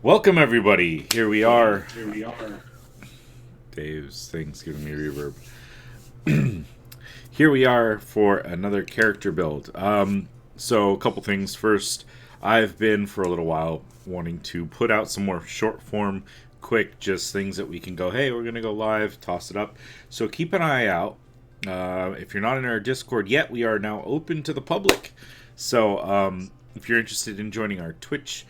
Welcome everybody. Here we are. Dave's thing's giving me reverb. Here we are for another character build. So a couple things. First, I've been for a little while wanting to put out some more short form, quick, just things that we can go, hey, we're gonna go live, toss it up. So keep an eye out. If you're not in our Discord yet, we are now open to the public. So if you're interested in joining our Twitch,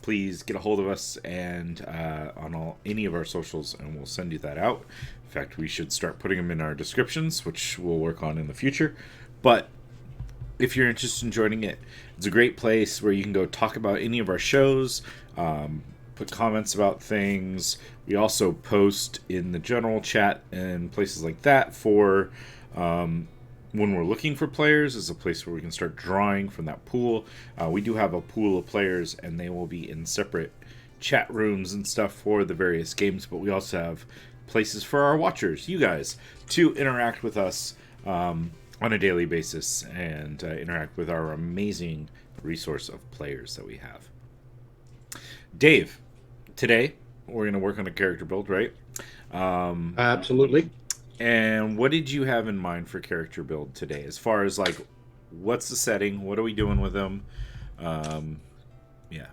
please get a hold of us and on any of our socials, and we'll send you that out. In fact, we should start putting them in our descriptions, which we'll work on in the future. But if you're interested in joining it, it's a great place where you can go talk about any of our shows, put comments about things. We also post in the general chat and places like that for when we're looking for players. Is a place where we can start drawing from that pool. We do have a pool of players, and they will be in separate chat rooms and stuff for the various games, but we also have places for our watchers, you guys, to interact with us on a daily basis and interact with our amazing resource of players that we have. Dave, today we're going to work on a character build, right? Absolutely. And what did you have in mind for character build today? As far as like, what's the setting? What are we doing with them? Yeah.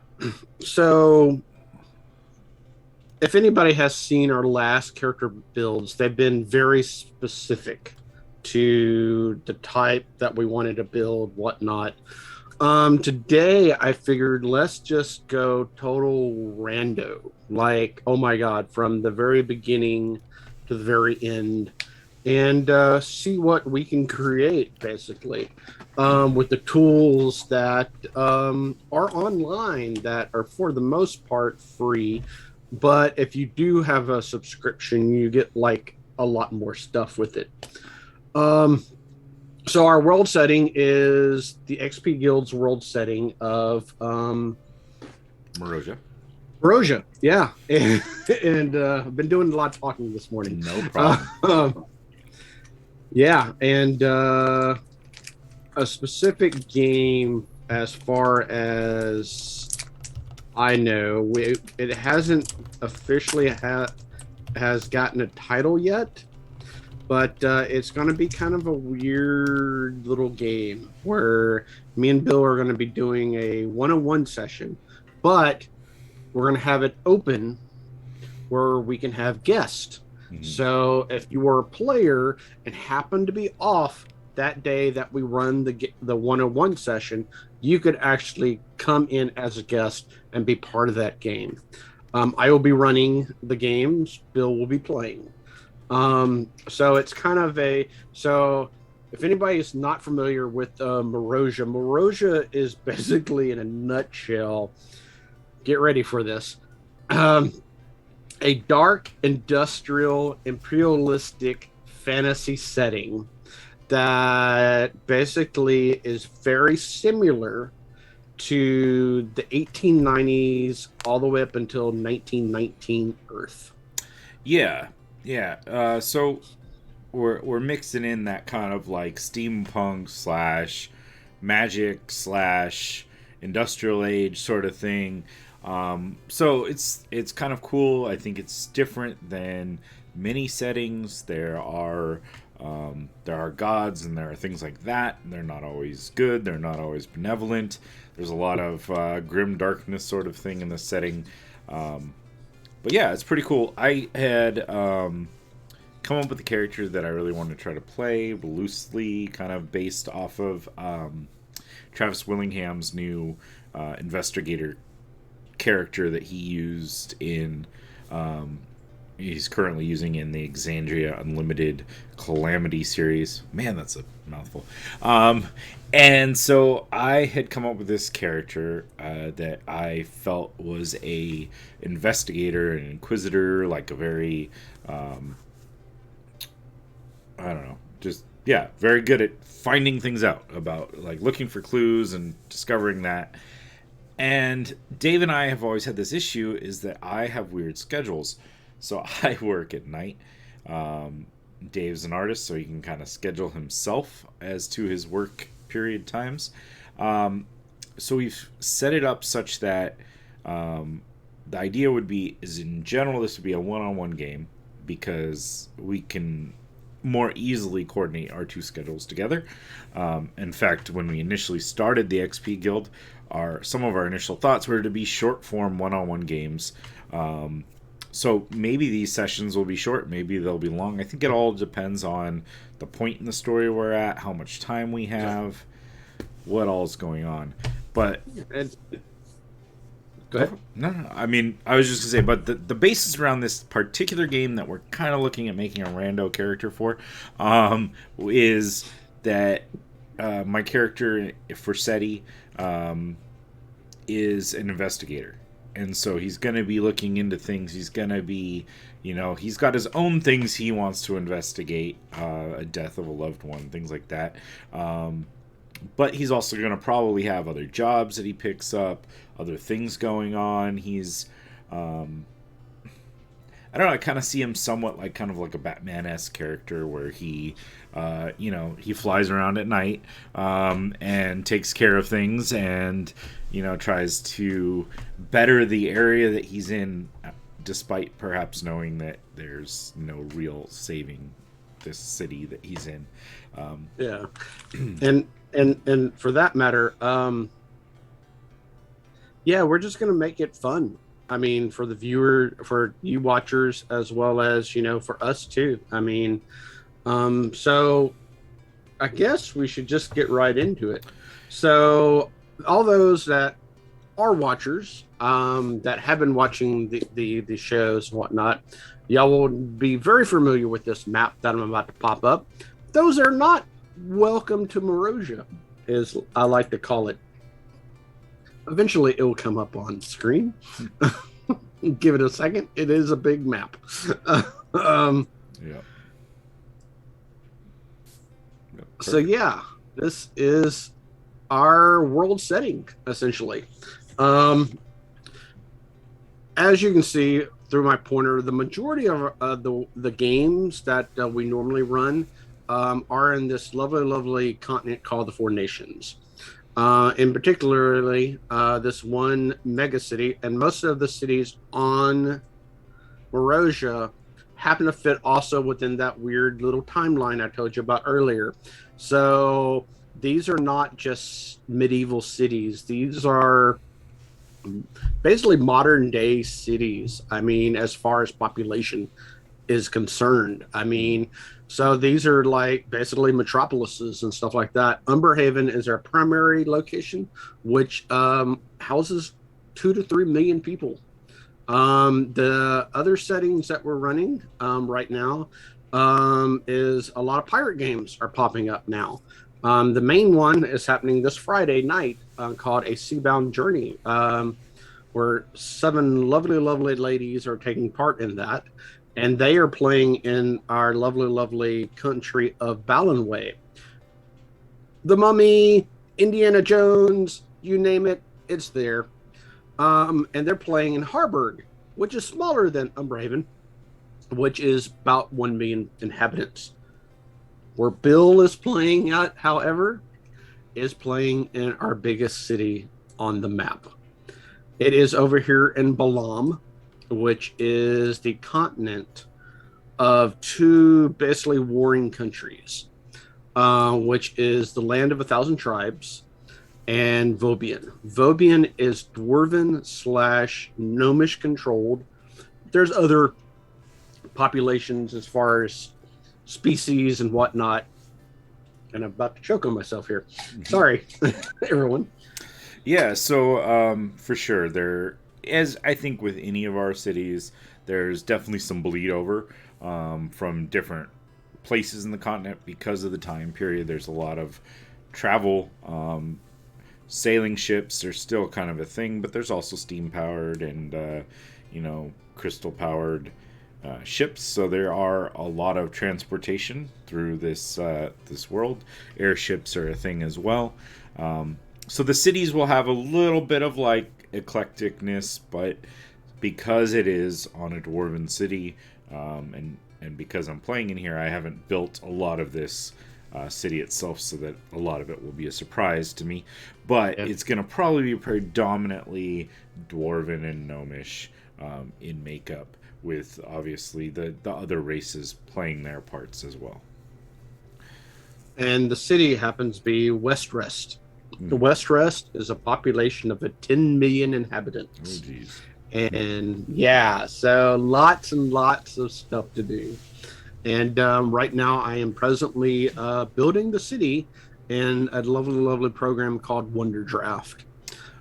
So, if anybody has seen our last character builds, they've been very specific to the type that we wanted to build, whatnot. Today, I figured let's just go total rando. Like, oh my God, from the very beginning to the very end, and see what we can create, basically, with the tools that are online that are, for the most part, free. But if you do have a subscription, you get like a lot more stuff with it. So our world setting is the XP Guild's world setting of Maroja. Rosia, yeah, and I've been doing a lot of talking this morning. No problem. Yeah, and a specific game, as far as I know, it hasn't officially has gotten a title yet, but it's going to be kind of a weird little game where me and Bill are going to be doing a one-on-one session, but we're going to have it open where we can have guests. Mm-hmm. So if you were a player and happen to be off that day that we run the one-on-one session, you could actually come in as a guest and be part of that game. I will be running the games. Bill will be playing. So it's kind of so if anybody is not familiar with Maroja is basically, in a nutshell, get ready for this, a dark, industrial, imperialistic fantasy setting that basically is very similar to the 1890s all the way up until 1919 Earth. Yeah. So we're mixing in that kind of like steampunk / magic / industrial age sort of thing. So it's kind of cool. I think it's different than many settings. There are gods and there are things like that. They're not always good. They're not always benevolent. There's a lot of grim darkness sort of thing in the setting. But yeah, it's pretty cool. I had come up with a character that I really wanted to try to play loosely, kind of based off of Travis Willingham's new investigator character that he used in he's currently using in the Exandria Unlimited Calamity series. Man, that's a mouthful. And so I had come up with this character that I felt was a investigator, an inquisitor, like a very I don't know, just very good at finding things out about, like, looking for clues and discovering that. And Dave and I have always had this issue, is that I have weird schedules. So I work at night. Dave's an artist, so he can kind of schedule himself as to his work period times. So we've set it up such that the idea would be is in general this would be a one-on-one game because we can more easily coordinate our two schedules together. In fact, when we initially started the XP Guild, some of our initial thoughts were to be short form one-on-one games. So maybe these sessions will be short, maybe they'll be long. I think it all depends on the point in the story we're at, how much time we have, what all's going on. But And go ahead. no. I mean, I was just gonna say, but the basis around this particular game that we're kind of looking at making a rando character for, is that my character for SETI is an investigator, and so he's gonna be looking into things. He's gonna be, he's got his own things he wants to investigate, a death of a loved one, things like that. But he's also going to probably have other jobs that he picks up, other things going on. He's, I don't know, I kind of see him somewhat like kind of like a Batman-esque character where he, he flies around at night and takes care of things and, tries to better the area that he's in, despite perhaps knowing that there's no real saving this city that he's in. Yeah. And for that matter, yeah, we're just going to make it fun. I mean, for the viewer, for you watchers, as well as, for us too. I mean, so I guess we should just get right into it. So all those that are watchers, that have been watching the shows and whatnot, y'all will be very familiar with this map that I'm about to pop up. Those are not, welcome to Morosia, as I like to call it. Eventually, it will come up on screen. Give it a second. It is a big map. Yeah. So yeah, this is our world setting, essentially. As you can see through my pointer, the majority of the games that we normally run are in this lovely, lovely continent called the Four Nations. In particularly, this one mega city, and most of the cities on Morosia happen to fit also within that weird little timeline I told you about earlier. So these are not just medieval cities. These are basically modern day cities. I mean, as far as population is concerned. I mean, so these are like basically metropolises and stuff like that. Umberhaven is our primary location, which houses 2 to 3 million people. The other settings that we're running right now is a lot of pirate games are popping up now. The main one is happening this Friday night called A Seabound Journey, where 7 lovely, lovely ladies are taking part in that. And they are playing in our lovely, lovely country of Ballinway. The Mummy, Indiana Jones, you name it, it's there. And they're playing in Harburg, which is smaller than Umberhaven, which is about 1 million inhabitants. Where Bill is playing at, however, is playing in our biggest city on the map. It is over here in Balam, which is the continent of 2 basically warring countries, which is the Land of 1,000 Tribes and Vobian. Vobian is Dwarven / Gnomish controlled. There's other populations as far as species and whatnot. And I'm about to choke on myself here. Sorry, everyone. Yeah, so for sure, there, as I think with any of our cities, there's definitely some bleed over from different places in the continent because of the time period. There's a lot of travel. Sailing ships are still kind of a thing, but there's also steam powered and crystal powered ships. So there are a lot of transportation through this world. Airships are a thing as well. So the cities will have a little bit of like eclecticness, but because it is on a dwarven city, and because I'm playing in here, I haven't built a lot of this city itself, so that a lot of it will be a surprise to me. But it's going to probably be predominantly dwarven and gnomish. in makeup, with obviously the other races playing their parts as well. And the city happens to be Westrest. The Mm. Westrest is a population of 10 million Oh, inhabitants. geez. And yeah, so lots and lots of stuff to do. And right now, I am presently building the city in a lovely, lovely program called Wonder Draft.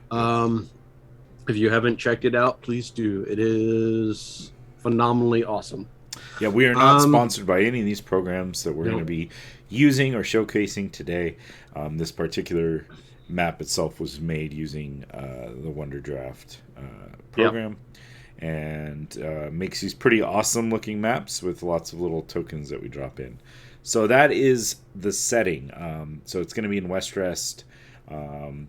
Good. Um, if you haven't checked it out, please do. It is phenomenally awesome. Yeah, we are not Um, sponsored by any of these programs that we're going to no, be using or showcasing today. This particular map itself was made using the Wonder Draft yeah, program, and makes these pretty awesome looking maps with lots of little tokens that we drop in. So that is the setting. So it's going to be in Westrest. Um,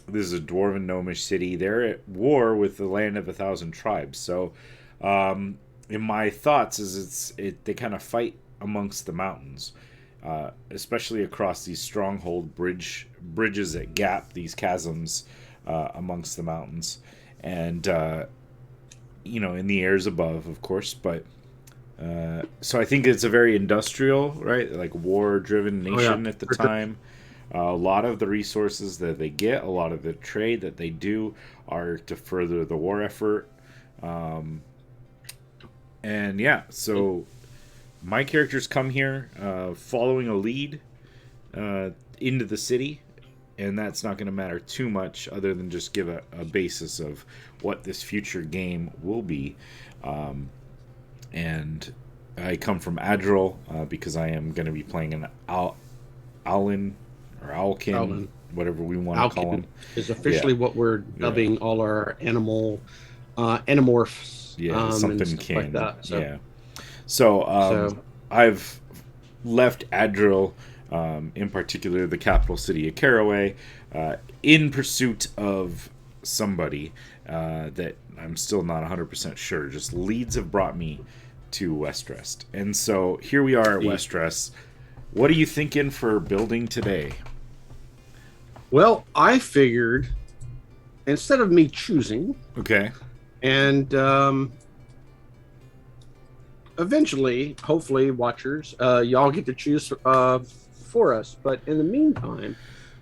this is a dwarven gnomish city. They're at war with the land of 1,000 tribes. So, in my thoughts, they kind of fight amongst the mountains, especially across these stronghold bridges that gap these chasms amongst the mountains, and in the airs above, of course. But so I think it's a very industrial, right, like war-driven oh yeah, nation at the time. A lot of the resources that they get, a lot of the trade that they do, are to further the war effort. Um, and yeah, so my characters come here following a lead into the city, and that's not going to matter too much other than just give a basis of what this future game will be. And I come from Adril because I am going to be playing an Owlin or Owlkin, Alvin. whatever we want to call Alkin him. is Yeah, officially what we're yeah, dubbing all our animorphs yeah, and something stuff like kin. that. So, Yeah. So so I've left Adril, in particular the capital city of Caraway, in pursuit of somebody that I'm still not 100% sure. Just leads have brought me to Westrest. And so here we are at the Westrest. What are you thinking for building today? well, I figured instead of me choosing, Okay. and eventually, hopefully, watchers, y'all get to choose for us. But in the meantime,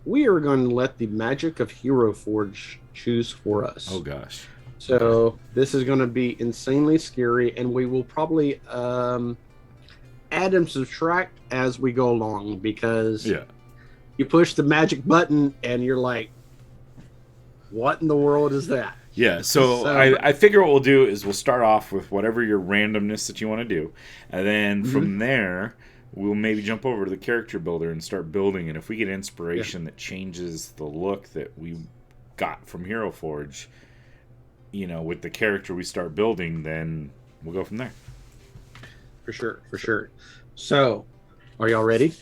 we are going to let the magic of Hero Forge choose for Oh, us. gosh. Okay. So this is going to be insanely scary, and we will probably add and subtract as we go along because Yeah. you push the magic button and you're like, "What in the world is that?" Yeah, so So, but I figure what we'll do is we'll start off with whatever your randomness that you want to do, and then mhm, from there we'll maybe jump over to the character builder and start building. And if we get yeah, inspiration that changes the look that we got from Hero Forge, with the character we start building, then we'll go from there. for sure, for sure. So, are y'all ready?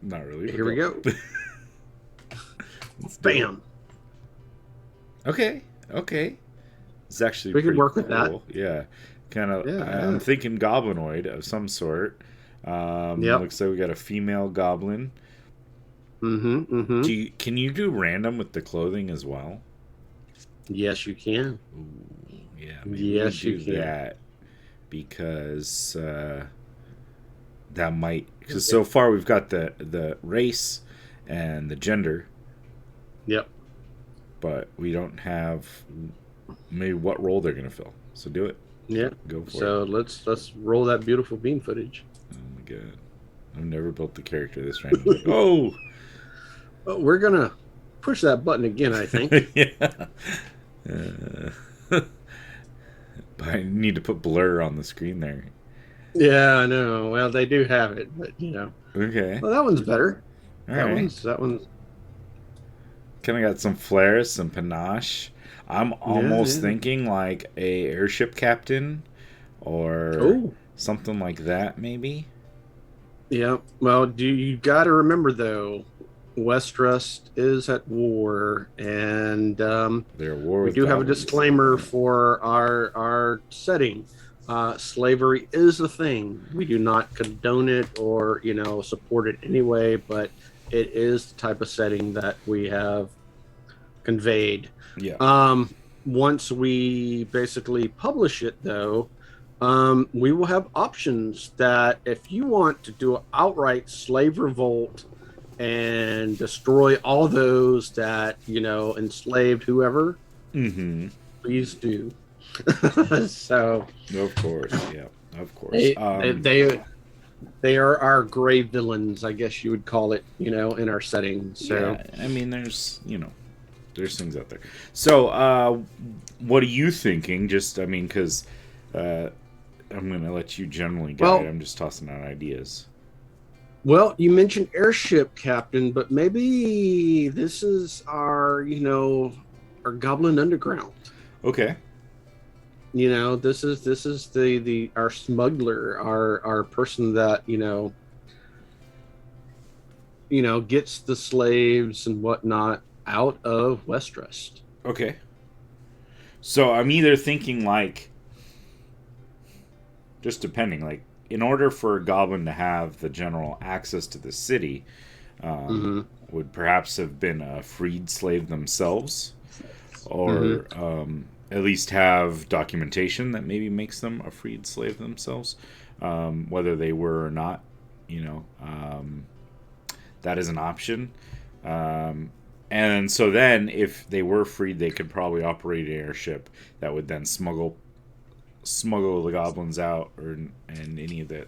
Not really, but Here we go. go. Let's do it. Bam. Okay, okay. It's actually We could pretty work with that. cool. Yeah, kind of. Yeah, I'm yeah. thinking goblinoid of some sort. Yep. Looks like we got a female goblin. Mm-hmm. Mm-hmm. Can you do random with the clothing as well? Yes, you can. Ooh, yeah, maybe we Yes, you do can. that because that might. Because so far we've got the race and the gender, Yep. but we don't have maybe what role they're gonna fill. So do it. Yeah. Go for it. So let's roll that beautiful bean footage. Oh my god. I've never built the character this randomly. Oh! Well, we're gonna push that button again, I think. Yeah. Uh, but I need to put blur on the screen there. Yeah, I know. Well, they do have it, but Okay. well, that one's better. All That right. one's that one's Kind of got some flair, some panache. I'm yeah, almost yeah. thinking like a airship captain or Oh, something like that, maybe. yeah. Well, do you got to remember though, Westrust is at war, and They're at war we with do have a goblins. disclaimer for our setting. Slavery is a thing. We do not condone it or support it anyway, but it is the type of setting that we have conveyed. Yeah. Um, once we basically publish it, though, we will have options that if you want to do an outright slave revolt and destroy all those that enslaved whoever, Mm-hmm. please do. So Of course, yeah, of course. they, they they they are our gray villains, I guess you would call it, in our setting. So Yeah, I mean, there's things out there. So, what are you thinking? Just, I mean, because I'm going to let you generally guide. well, I'm just tossing out ideas. you mentioned airship captain, but maybe this is our Goblin Underground. Okay. This is the our smuggler, our person that gets the slaves and whatnot out of Westeros. Okay. So I'm either thinking like, just depending, like, in order for a goblin to have the general access to the city, Mm-hmm. would perhaps have been a freed slave themselves, Mm-hmm. or at least have documentation that maybe makes them a freed slave themselves, whether they were or not. You know, that is an option. And so then, if they were freed, they could probably operate an airship that would then smuggle the goblins out, or and any of the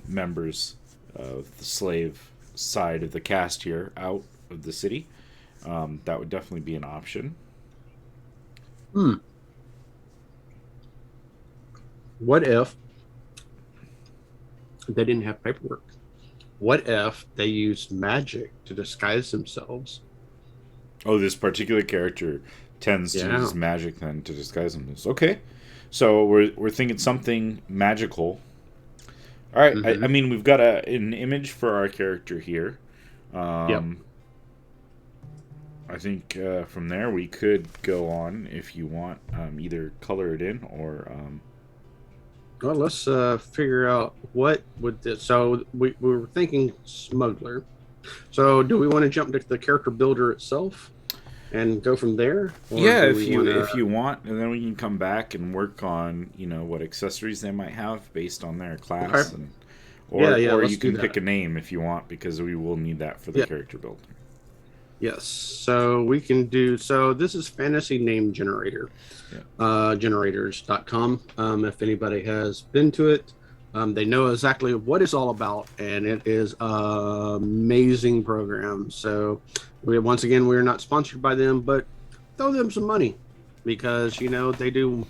members of the slave side of the cast here out of the city. That would definitely be an option. Hmm. What if they didn't have paperwork? What if they used magic to disguise themselves? Oh, this particular character tends to Yeah. use magic then to disguise themselves. Okay, so we're thinking something magical. All right, I Mm-hmm. mean we've got an image for our character here. Yep. Um, I think from there we could go on if you want, either color it in or Well, let's figure out what would this. So we were thinking smuggler. So do we want to jump to the character builder itself and go from there, or yeah, do we want to? if you want, and then we can come back and work on what accessories they might have based on their Okay. class, and Yeah, yeah. or Let's you do can pick that. a name if you want, because we will need that for the Yeah. character build. Yes. So we can do. So this is fantasy name generator. Yeah. Generators.com. If anybody has been to it, they know exactly what it's all about, and it is an amazing program. So, once again, we're not sponsored by them, but throw them some money because they do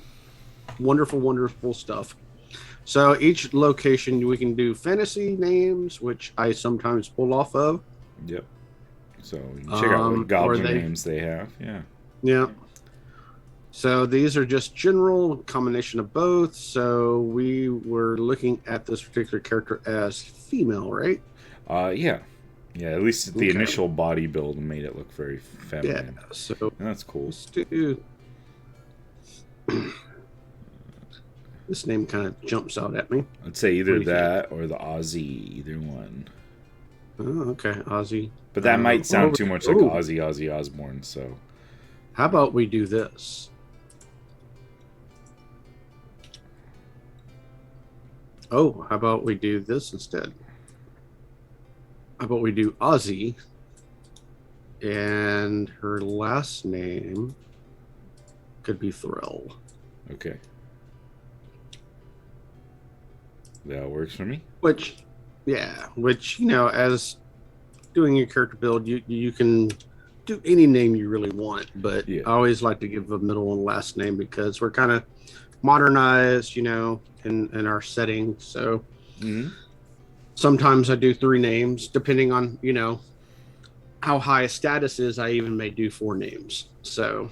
wonderful, wonderful stuff. So each location we can do fantasy names, which I sometimes pull off of. Yep. So you can check out what Or goblin they, names they have. Yeah. yeah. So these are just general combination of both. So we were looking at this particular character as female, right? Yeah. Yeah. At least the Okay. initial body build made it look very Yeah. feminine. So And that's cool. let's do. This name kind of jumps out at me. I'd say What either do you think? that or the Aussie, either one. Oh, okay, Ozzy. But that might sound too much like Oh, Ozzy Osbourne. So how about we do this? Oh, how about we do this instead? How about we do Ozzy, and her last name could be Thrill. okay, that works for me. Which, yeah, as doing your character build, you can do any name you really want, but Yeah. I always like to give a middle and last name because we're kind of modernized, in our setting. So Mm-hmm. sometimes I do three names, depending on how high a status is. I even may do four names. So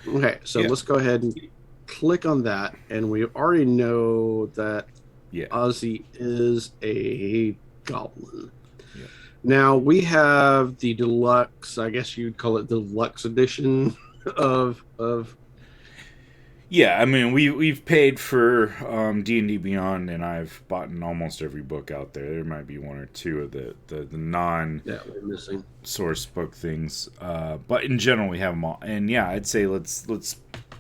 okay, so Yeah. let's go ahead and click on that, and we already know that Yeah. Ozzy is a goblin. Yeah. Now we have the deluxe, I guess you'd call it the deluxe edition of Yeah, I mean we've paid for D&D Beyond, and I've bought in almost every book out there. There might be one or two of the non that we're missing. source book things, but in general we have them all. And yeah, I'd say let's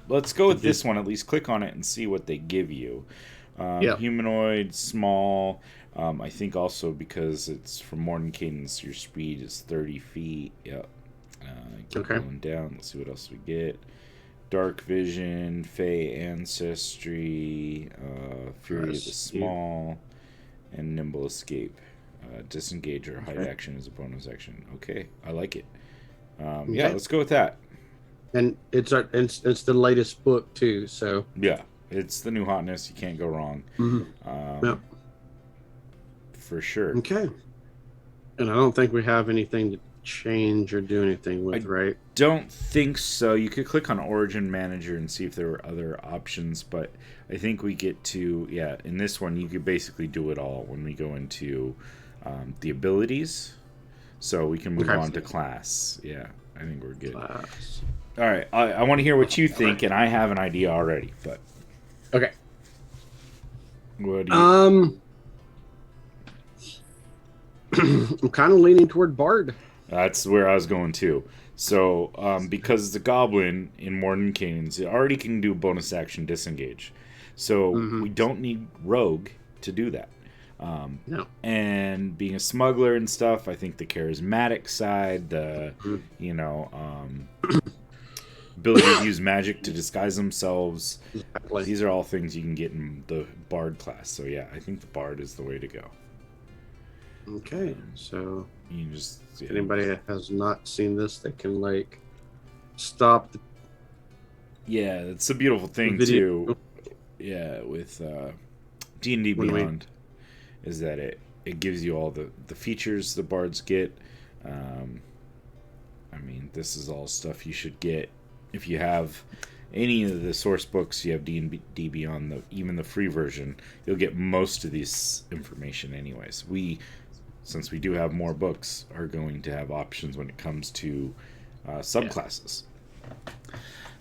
let's go to with do. this one. At least click on it and see what they give you. Yeah. Humanoid, small. I think also because it's from Morton Cadence, your speed is 30 feet. Yep. Keep Okay. going down. Let's see what else we get. Dark Vision, Fey Ancestry, Fury of the Small, and Nimble Escape. Disengage or hide action is a bonus action. Okay, I like it. Yeah, let's go with that. And it's the latest book too, so Yeah, it's the new hotness. You can't go wrong. yeah. For sure. Okay. And I don't think we have anything to change or do anything with, right? Don't think so. You could click on Origin Manager and see if there were other options, but I think we get to, yeah, in this one, you could basically do it all when we go into the abilities. So we can move on to class. Yeah, I think we're good. Class. All right, I want to hear what you think, and I have an idea already, but. Okay. What do you... I'm kind of leaning toward Bard. That's where I was going too. So, because the Goblin in Morton Cadence, it already can do bonus action disengage. So, we don't need Rogue to do that. No. And being a smuggler and stuff, I think the charismatic side, the, ability to use magic to disguise themselves, Exactly. these are all things you can get in the Bard class. So, yeah, I think the Bard is the way to go. Okay, so you just if anybody that has not seen this, they can stop. Yeah, it's a beautiful thing too. Yeah, with D&D Beyond, is that it gives you all the features the bards get. I mean, this is all stuff you should get if you have any of the source books. You have D&D Beyond, even the free version. You'll get most of this information anyways. Since we do have more books, are going to have options when it comes to subclasses.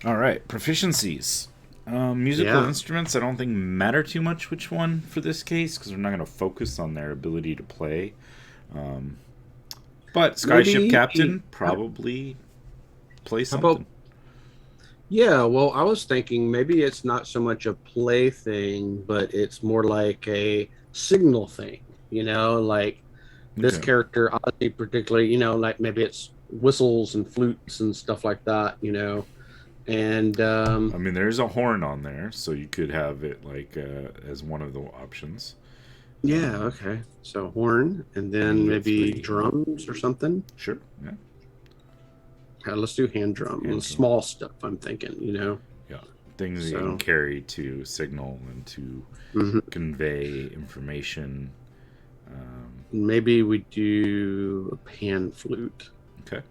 All right, proficiencies. Musical instruments, I don't think matter too much which one for this case, because we're not going to focus on their ability to play. But Skyship Captain, probably play something. Yeah, well, I was thinking maybe it's not so much a play thing, but it's more like a signal thing, like this character, obviously, particularly, like maybe it's whistles and flutes and stuff like that, and I mean, there's a horn on there, so you could have it like as one of the options. Yeah, okay. So horn, and then maybe drums or something. Sure, yeah. Let's do hand drum. Small stuff, I'm thinking, Yeah, things you can carry to signal and to convey information. Maybe we do a pan flute. Okay.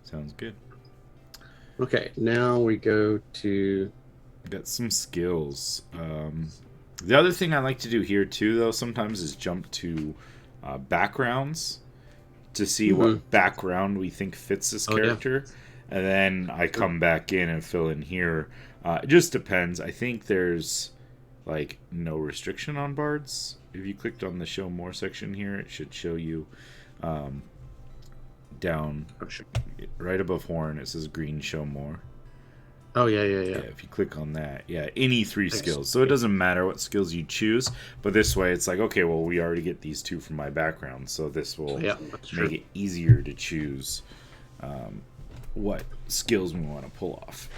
Sounds good. Okay, now we go to... Got some skills. The other thing I like to do here, too, though, sometimes is jump to backgrounds to see what background we think fits this character. Yeah. And then I come back in and fill in here. It just depends. I think there's, no restriction on bards. If you clicked on the show more section here, it should show you down right above horn. It says green show more. Oh, yeah. If you click on that, any 3 skills. So it doesn't matter what skills you choose, but this way it's like, okay, well, we already get these 2 from my background, so this will make it easier to choose what skills we want to pull off.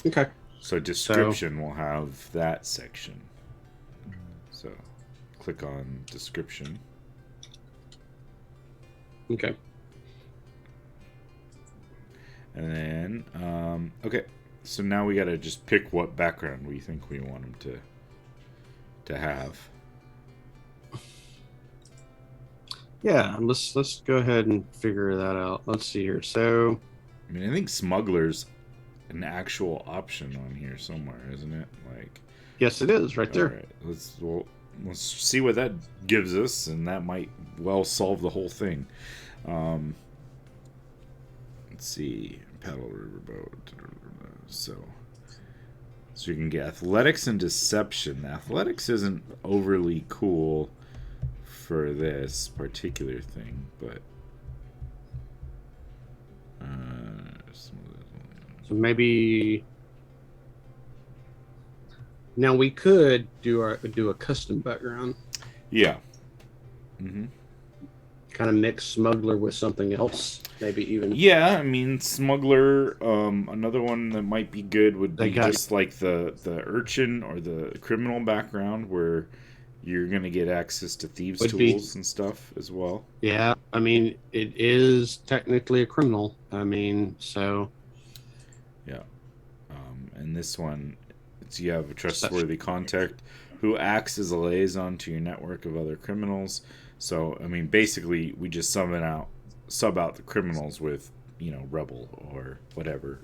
Okay. So description will have that section. So click on description. Okay. And then, okay, so now we got to just pick what background we think we want them to have. Yeah, let's go ahead and figure that out. Let's see here. So, I mean, I think Smuggler's an actual option on here somewhere, isn't it? Yes, it is right there. All right, let's see what that gives us, and that might well solve the whole thing. Let's see, paddle riverboat. So you can get athletics and deception. Athletics isn't overly cool for this particular thing, but So maybe now we could do a custom background, Yeah. Mm-hmm. kind of mix Smuggler with something else, maybe even. Yeah, I mean, Smuggler. Another one that might be good would They be got just like the urchin or the criminal background, where you're gonna get access to thieves' would be tools and stuff as well. yeah. I mean, it is technically a criminal. I mean, so Yeah. And this one, it's you have a perception. trustworthy contact who acts as a liaison to your network of other criminals. So, I mean, basically, we just sub out the criminals with, rebel or whatever,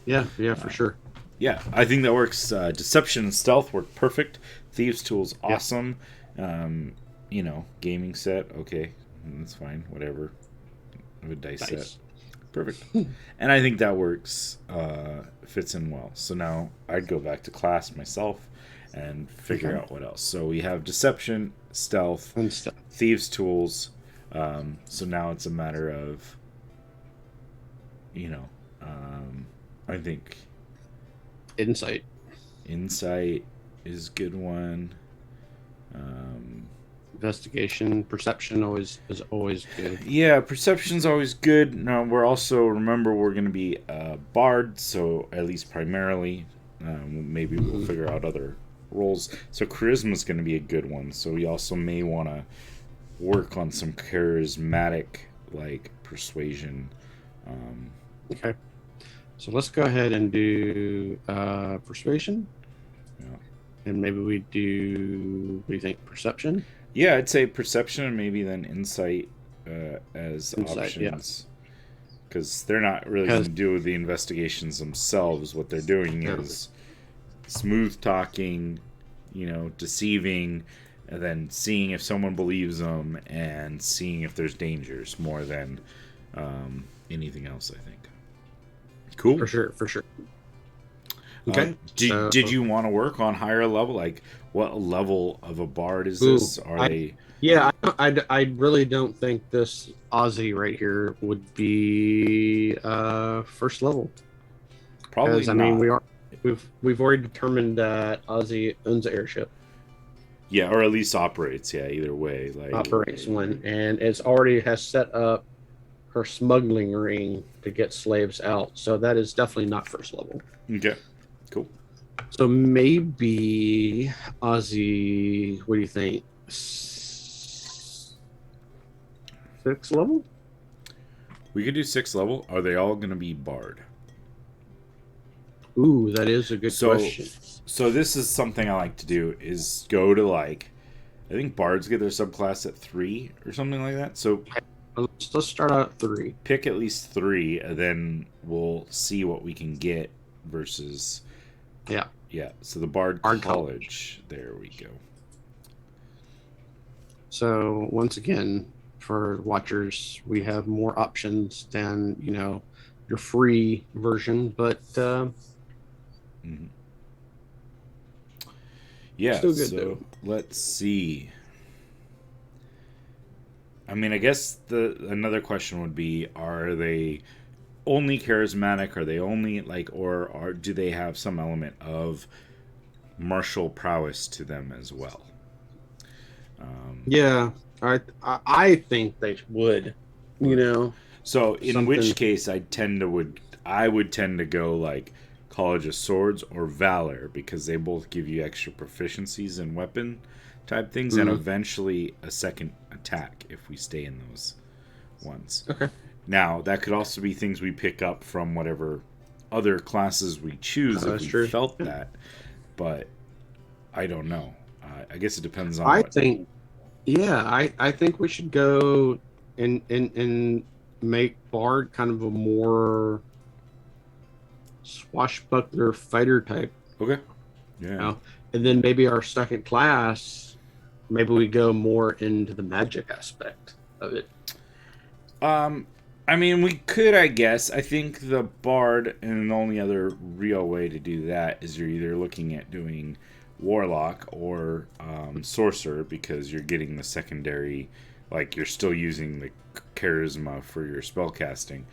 Yeah, yeah, for sure. Yeah, I think that works. Deception and stealth work perfect. Thieves' tools, Yeah, awesome. Gaming set, okay, that's fine. Whatever. I have a dice set, nice. perfect. And I think that works. Fits in well. So now I'd go back to class myself and figure Okay, out what else. So we have deception, stealth, and stuff. thieves' tools. So now it's a matter of, you know, I think Insight. insight is a good one. Um, Investigation, perception always is always good. yeah, perception's always good. Now we're going to be bard, so at least primarily, maybe we'll Mhm. figure out other roles. So charisma's going to be a good one. So we also may want to work on some charismatic like persuasion. Um, Okay, so let's go ahead and do persuasion, yeah. and maybe we do. What do you think? Perception, Yeah, I'd say perception and maybe then insight as insight. Yeah, options. Because they're not really going because to do the investigations themselves. What they're doing no, is smooth talking, deceiving, and then seeing if someone believes them and seeing if there's dangers more than anything else, I think. Cool. for sure, for sure. Okay, Did so you want to work on higher level? Like, what level of a bard is ooh, this? Are I they yeah, I really don't think this Aussie right here would be first level, probably because I mean not? we've already determined that Aussie owns an airship, Yeah, or at least operates. Yeah, either way. Like, operates one, and it's already has set up her smuggling ring to get slaves out. So that is definitely not first level. okay, cool. So maybe Aussie, what do you think? Sixth level? We could do 6th level. Are they all going to be bard? Ooh, that is a good So, question. so this is something I like to do is go to like, I think bards get their subclass at 3 or something like that. So Let's start out at three. pick at least 3, and then we'll see what we can get versus. Yeah, Yeah, so the Bard Bard College. There we go. so once again, for watchers, we have more options than your free version, but Hmm. Yeah, still good though. so let's see. I mean, I guess the another question would be: are they only charismatic? Are they only like, or do they have some element of martial prowess to them as well? Um, Yeah, I think they would. You but know, so, in which something. case, I would tend to go like College of Swords or Valor because they both give you extra proficiencies in weapon type things and Mhm. eventually a second attack if we stay in those ones. Okay. Now, that could also be things we pick up from whatever other classes we choose if That's we true. felt Yeah. that, but I don't know. I guess it depends on I what. think, yeah, I think we should go and make Bard kind of a more swashbuckler fighter type, Okay. you Yeah. know, and then maybe our second class, maybe we go more into the magic aspect of it. Um, I mean, we could, I guess. I think the bard, and the only other real way to do that is you're either looking at doing warlock or sorcerer because you're getting the secondary like you're still using the charisma for your spell casting.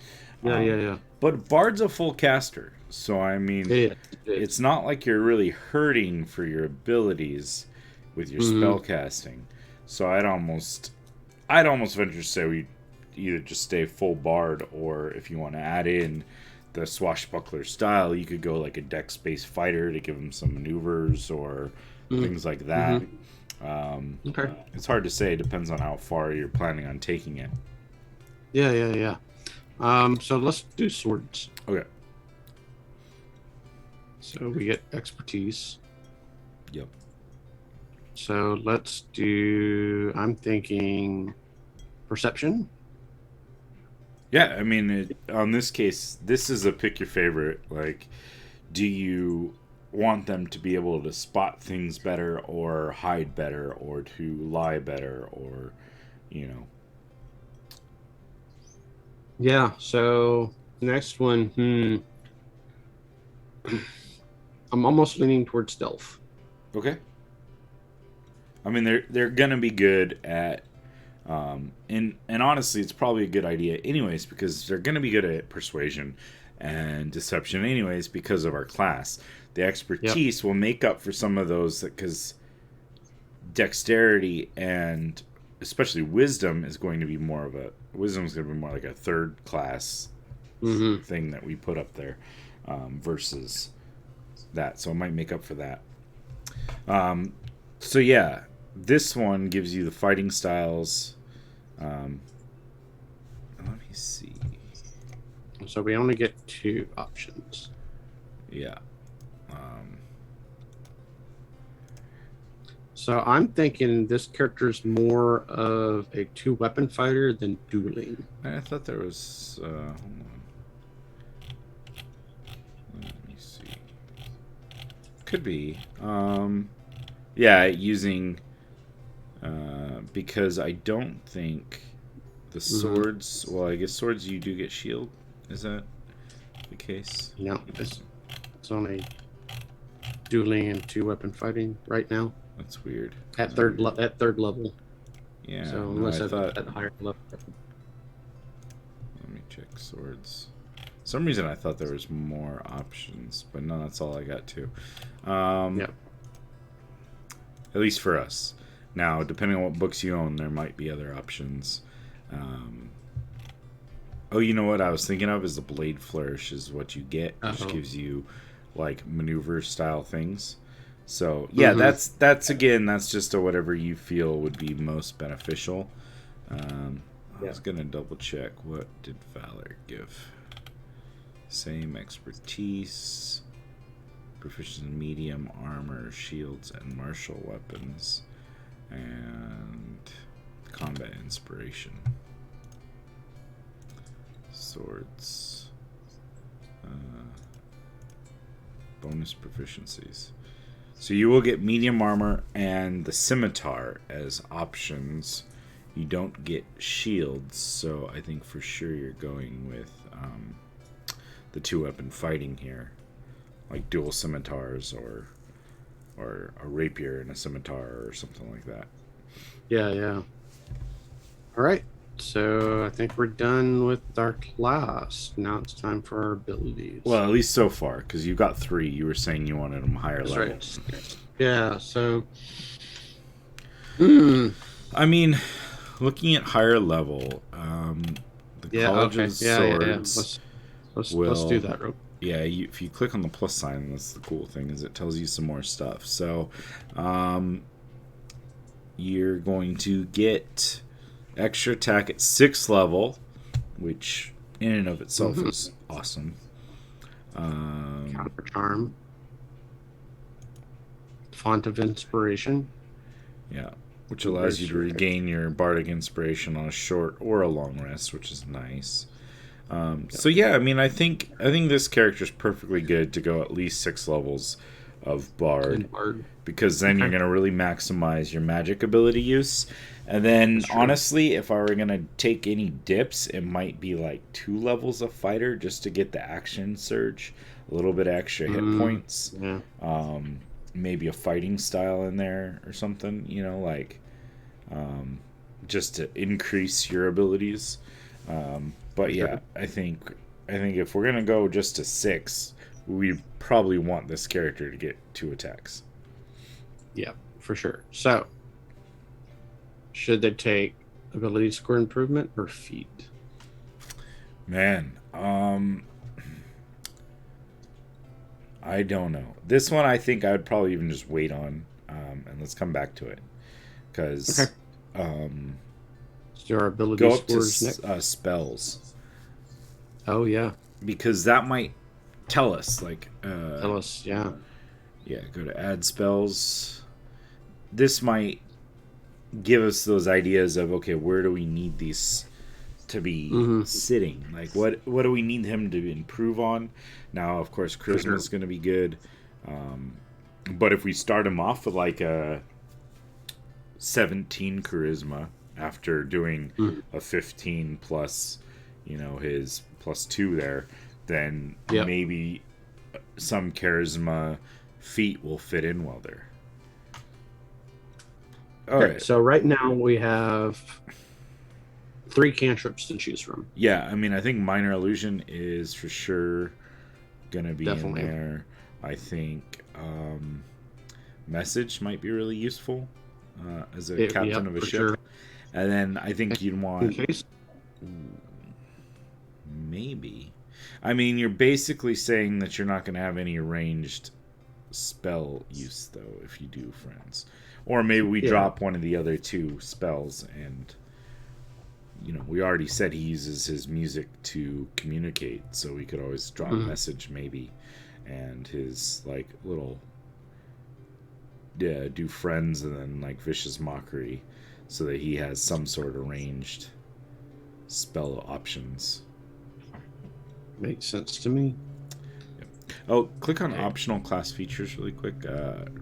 Yeah, yeah, yeah. But Bard's a full caster, so I mean, It is. It it's is. not like you're really hurting for your abilities with your spell Mm-hmm. casting. So I'd almost venture to say we either just stay full Bard, or if you want to add in the swashbuckler style, you could go like a dex-based fighter to give him some maneuvers or things like that. Mm-hmm. Okay. It's hard to say. It depends on how far you're planning on taking it. Yeah, yeah, yeah. So let's do swords. Okay. So we get expertise. Yep. So let's do. I'm thinking perception. Yeah, I mean, on this case, this is a pick your favorite. Like, do you want them to be able to spot things better, or hide better, or to lie better, or, you know? Yeah. So next one. I'm almost leaning towards stealth. Okay. I mean, they're gonna be good at, and honestly, it's probably a good idea anyways, because they're gonna be good at persuasion and deception anyways because of our class. The Yep. expertise will make up for some of those because dexterity and especially wisdom is going to be more of a wisdom is going to be more like a third class Mm-hmm. thing that we put up there, versus that, so it might make up for that. So yeah, this one gives you the fighting styles. um, Let me see. So we only get two options. Yeah. So I'm thinking this character is more of a two-weapon fighter than dueling. I thought there was hold on, let me see. Could be. Yeah, using, because I don't think the swords. Well, I guess swords you do get shield. Is that the case? No, it's only dueling and two-weapon fighting right now That's weird. at third level. Yeah. So No, unless I at, thought. at higher level. Let me check swords. For some reason I thought there was more options, but no, that's all I got too. Yeah. At least for us. Now, depending on what books you own, there might be other options. Oh, you know what I was thinking of is the blade flourish is what you get, which Uh-oh. gives you like maneuver style things. So yeah, that's again, that's just a whatever you feel would be most beneficial. I Yeah. was gonna double check, what did Valor give? Same expertise, proficient in medium armor, shields, and martial weapons, and combat inspiration. Swords. Bonus proficiencies. So you will get medium armor and the scimitar as options. You don't get shields, so I think for sure you're going with the two-weapon fighting here, like dual scimitars or a rapier and a scimitar or something like that. Yeah, yeah. All right. So I think we're done with our class. Now it's time for our abilities. Well, at least so far, because you got 3. You were saying you wanted them higher That's level. right. Yeah. So. I mean, looking at higher level, the Yeah. college's Okay. Yeah. Yeah. Yeah. swords Let's do that. Yeah, if you click on the plus sign, that's the cool thing, is it tells you some more stuff. So you're going to get extra attack at 6th level, which in and of itself is awesome. Counter charm. Font of inspiration. Yeah, which allows you to regain your bardic inspiration on a short or a long rest, which is nice. So yeah, I mean, I think this character is perfectly good to go at least 6 levels of Bard, because then you're going to really maximize your magic ability use. And then honestly, if I were going to take any dips, it might be like 2 levels of fighter just to get the action surge, a little bit extra hit points. Yeah. Maybe a fighting style in there or something, like just to increase your abilities. But yeah, I think if we're gonna go just to 6, we probably want this character to get 2 attacks. Yeah, for sure. So, should they take ability score improvement or feat? Man, I don't know. This one, I think I would probably even just wait on, and let's come back to it, Okay. because So our ability go up to scores next. spells, Oh yeah. because that might tell us, like, Tell us. Yeah. yeah, go to add spells. This might give us those ideas of, okay, where do we need these to be Mm-hmm. sitting? Like, what do we need him to improve on? Now, of course, For charisma sure. is going to be good, but if we start him off with like a 17 charisma after doing Mm. a 15 plus, his plus 2 there, then Yep. maybe some charisma feat will fit in well there. All Okay. right. So right now we have 3 cantrips to choose from. Yeah, I mean, I think minor illusion is for sure gonna be Definitely. in there. I think message might be really useful as a captain Yep, of a for ship, sure. and then I think you'd In want case. maybe. I mean, you're basically saying that you're not gonna have any ranged spell use though if you do friends, or maybe we Yeah. drop one of the other 2 spells and. We already said he uses his music to communicate, so we could always drop Mhm. message maybe, and his like little do friends and then like vicious mockery, so that he has some sort of ranged spell options. Makes sense to me. Oh, click on Okay. optional class features really quick,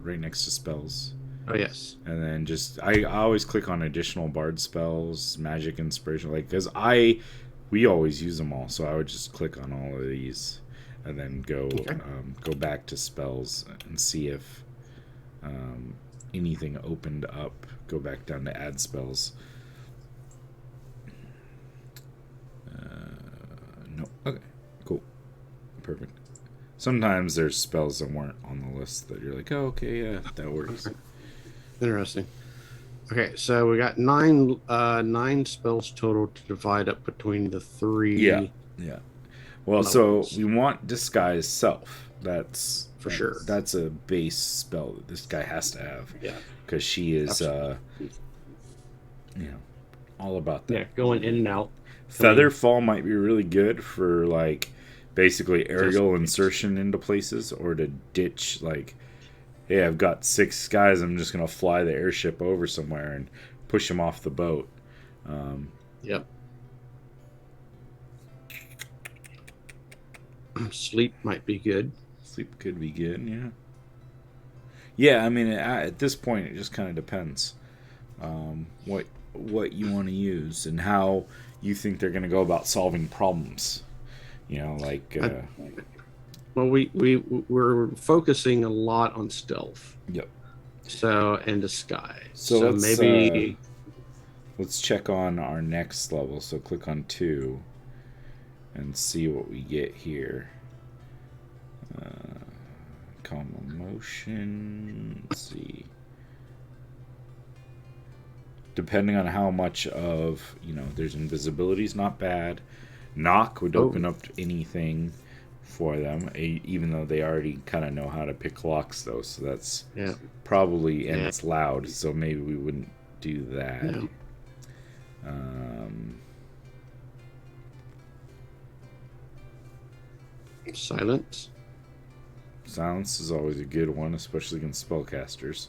right next to spells. Oh yes. And then just I always click on additional bard spells, magic inspiration, like because we always use them all, so I would just click on all of these, and then Okay. go back to spells and see if um, anything opened up. Go back down to add spells. No, okay, cool, perfect. Sometimes there's spells that weren't on the list that you're like, oh, okay, yeah, that works. Okay. Interesting. Okay, so we got 9 spells total to divide up between the Yeah, 3 yeah. Well, so levels we want disguise self. That's for sure. that's a base spell that this guy has to have, Yeah, because she is absolutely. you know all about that. Yeah, going in and out. Feather Clean. fall might be really good for like basically Just aerial insertion into places, or to ditch like, hey, I've got 6 guys, I'm just gonna fly the airship over somewhere and push them off the boat. Um, yep. Sleep might be good. Sleep could be good, yeah. Yeah, I mean, at this point, it just kind of depends what you want to use and how you think they're going to go about solving problems. Like I, well, we're focusing a lot on stealth, yep. so and disguise. So So maybe let's check on our next level. So click on 2 and see what we get here. Calm emotion. Let's see. Depending on how much of, there's invisibility is not bad. Knock would open up anything for them, even though they already kind of know how to pick locks, though. So that's yeah, probably, and yeah, it's loud, so maybe we wouldn't do that. no. Um, Silence. Silence is always a good one, especially against spellcasters.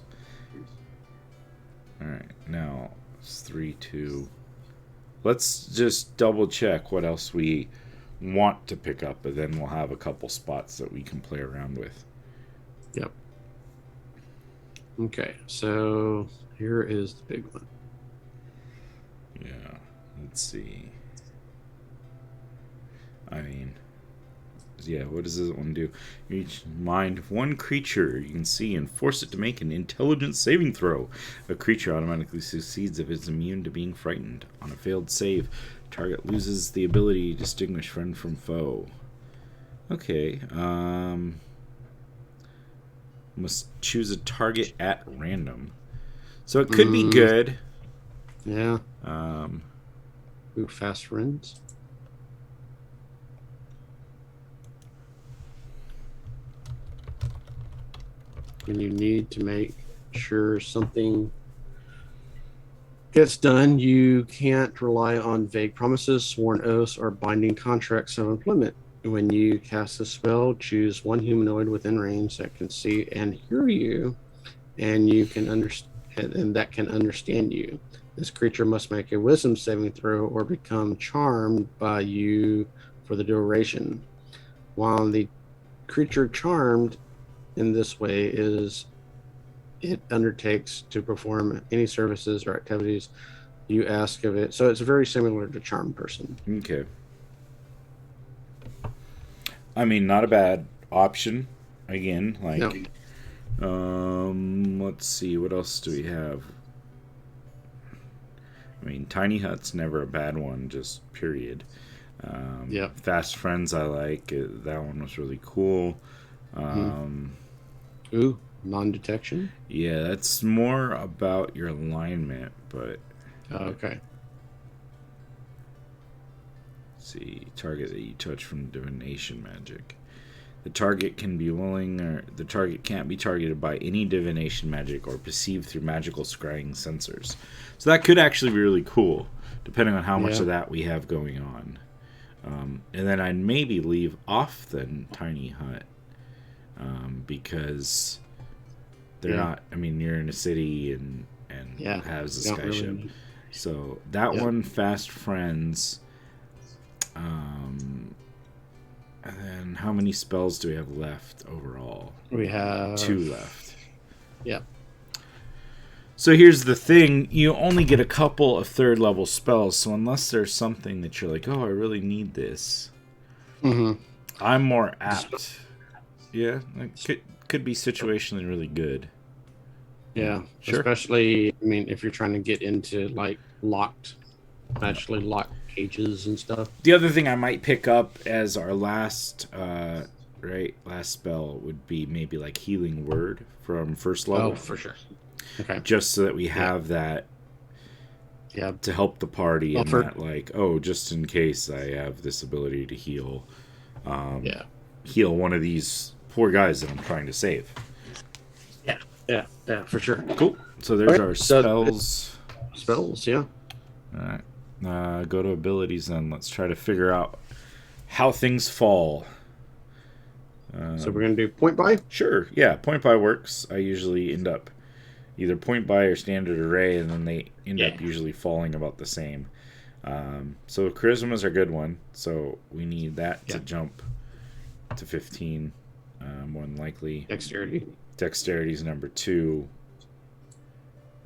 Alright, now it's 3-2. Let's just double check what else we want to pick up, and then we'll have a couple spots that we can play around with. Yep. Okay, so here is the big one. Yeah, let's see. I mean, Yeah, what does this one do? You each mind one creature you can see and force it to make an intelligence saving throw. A creature automatically succeeds if it's immune to being frightened. On a failed save, target loses the ability to distinguish friend from foe. Okay, must choose a target at random. So it could be good. Yeah. Um, Ooh, fast friends. When you need to make sure something gets done, you can't rely on vague promises, sworn oaths, or binding contracts of employment. When you cast a spell, choose one humanoid within range that can see and hear you, and you can understand, and that can understand you. This creature must make a wisdom saving throw or become charmed by you for the duration. While the creature charmed in this way is it undertakes to perform any services or activities you ask of it. So it's very similar to Charm Person. okay. I mean, not a bad option. Again, like, let's see, what else do we have? I mean, Tiny Hut's never a bad one, just period. Fast Friends, I like. That one was really cool. Ooh, non-detection. Yeah, that's more about your alignment, but Okay. let's see, target that you touch from divination magic. The target can be willing, or the target can't be targeted by any divination magic or perceived through magical scrying sensors. So that could actually be really cool, depending on how much of that we have going on. And then I'd maybe leave off the Tiny Hut, because they're not. I mean, you're in a city and has a sky ship. So that one, Fast Friends. And then how many spells do we have left overall? We have 2 left. Yep. So here's the thing. You only get a couple of 3rd level spells. So unless there's something that you're like, oh, I really need this. I'm more apt. Yeah. It could be situationally really good. Yeah. Sure. Especially, I mean, if you're trying to get into like actually locked cages and stuff. The other thing I might pick up as our last spell would be maybe like Healing Word from 1st level. Oh, for sure. Okay. Just so that we have that to help the party and that, like, oh, just in case I have this ability to heal heal one of these poor guys that I'm trying to save. Yeah, for sure. Cool. So there's our spells. Spells, yeah. All right. Go to abilities then. Let's try to figure out how things fall. So we're going to do point by? Sure. Yeah, point by works. I usually end up either point by or standard array, and then they end up usually falling about the same. So charisma's our good one. So we need that to jump to 15, more than likely. Dexterity's number 2.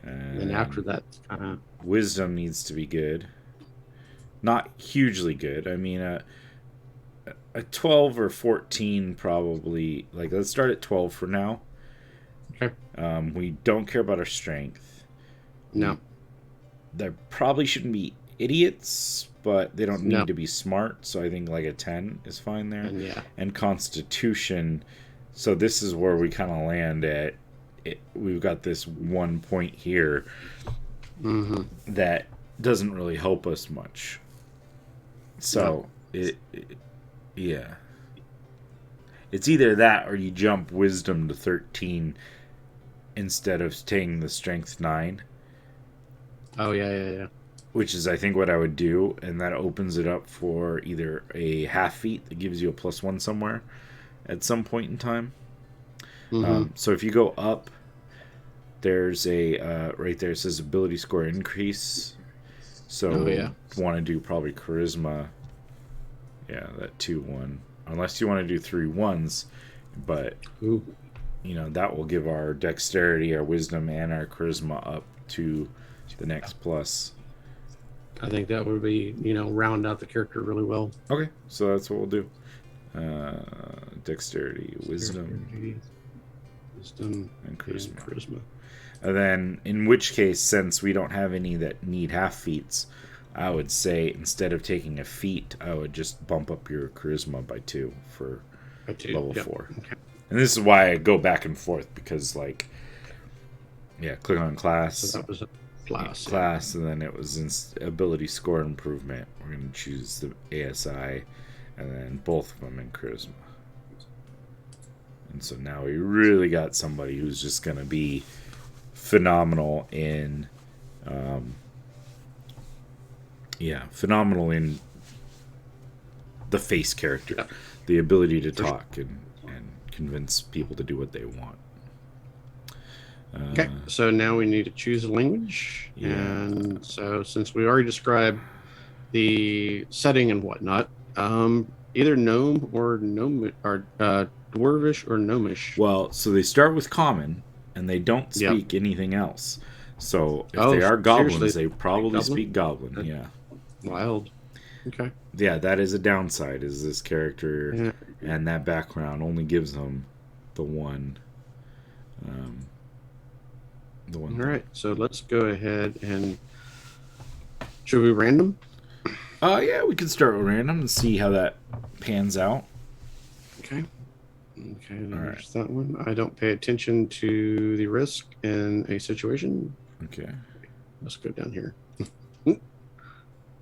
And after that, wisdom needs to be good. Not hugely good. I mean, a 12 or 14 probably. Like, let's start at 12 for now. Okay. We don't care about our strength. No. There probably shouldn't be idiots, but they don't need to be smart. So I think like a 10 is fine there. And constitution. So this is where we kind of land at. We've got this 1 point here that doesn't really help us much. So it's either that or you jump wisdom to 13 instead of taking the strength 9. Oh yeah. Which is, I think, what I would do, and that opens it up for either a half feat that gives you a +1 somewhere at some point in time. So if you go up, there's a right there, it says ability score increase. So want to do probably charisma. Yeah, that 2-1. Unless you want to do 3 1s, but that will give our dexterity, our wisdom, and our charisma up to the next plus. I think that would be, round out the character really well. Okay, so that's what we'll do. Dexterity, wisdom, and charisma. And then, in which case, since we don't have any that need half feats, I would say instead of taking a feat, I would just bump up your charisma by 2 for level 4. Okay. And this is why I go back and forth, because, like, click on class. So that was a class. Class, and then it was ability score improvement. We're going to choose the ASI, and then both of them in charisma. And so now we really got somebody who's just going to be phenomenal in the face character, the ability to talk and convince people to do what they want. Okay, so now we need to choose a language, and so since we already described the setting and whatnot, either gnome or dwarvish or gnomish. Well, so they start with common, and they don't speak anything else. So if they are goblins, they probably speak goblin. Yeah. Wild. Okay. Yeah, that is a downside. Is this character and that background only gives them the one. All right. So let's go ahead and should we random? Yeah, we can start with random and see how that pans out. Okay. Okay, there's that one. I don't pay attention to the risk in a situation. Okay. Let's go down here.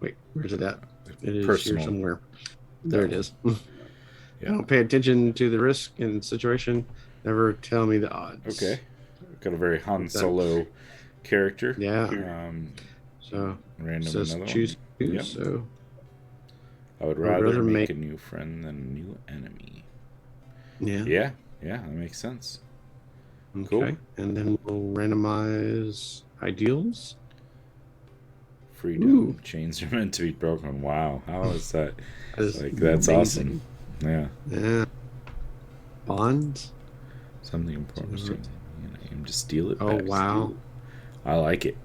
Wait, where's it at? It is Personal. Here somewhere. There it is. Yeah. I don't pay attention to the risk in situation. Never tell me the odds. Okay. Got a very Han Solo character. Yeah. So random says another choose one. two, Yep. so I would rather make a new friend than a new enemy. Yeah. Yeah, that makes sense. Okay. Cool. And then we'll randomize ideals. Freedom. Ooh. Chains are meant to be broken. Wow. How is that? That's amazing. awesome. Yeah. Yeah. Bonds. Something important. Aim to steal it. Oh, back. wow. I like it.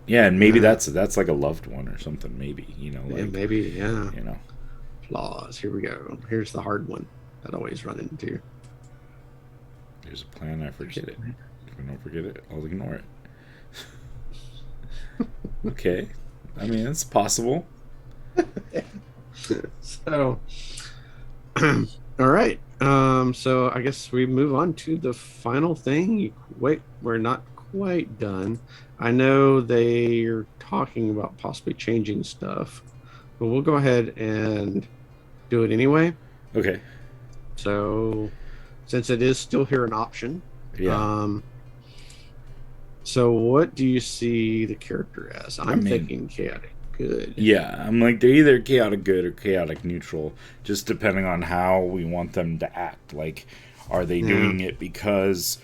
Yeah, and maybe that's like a loved one or something. Maybe maybe. Flaws. Here we go. Here's the hard one that I always run into. There's a plan. I forget it. If I don't forget it, I'll ignore it. Okay. I mean, it's possible. So, all right. So I guess we move on to the final thing. Wait, we're not quite done. I know they're talking about possibly changing stuff, but we'll go ahead and do it anyway. Okay. So, since it is still here an option, yeah. So what do you see the character as? I'm thinking chaotic good. Yeah, I'm like they're either chaotic good or chaotic neutral, just depending on how we want them to act. Like, are they doing it because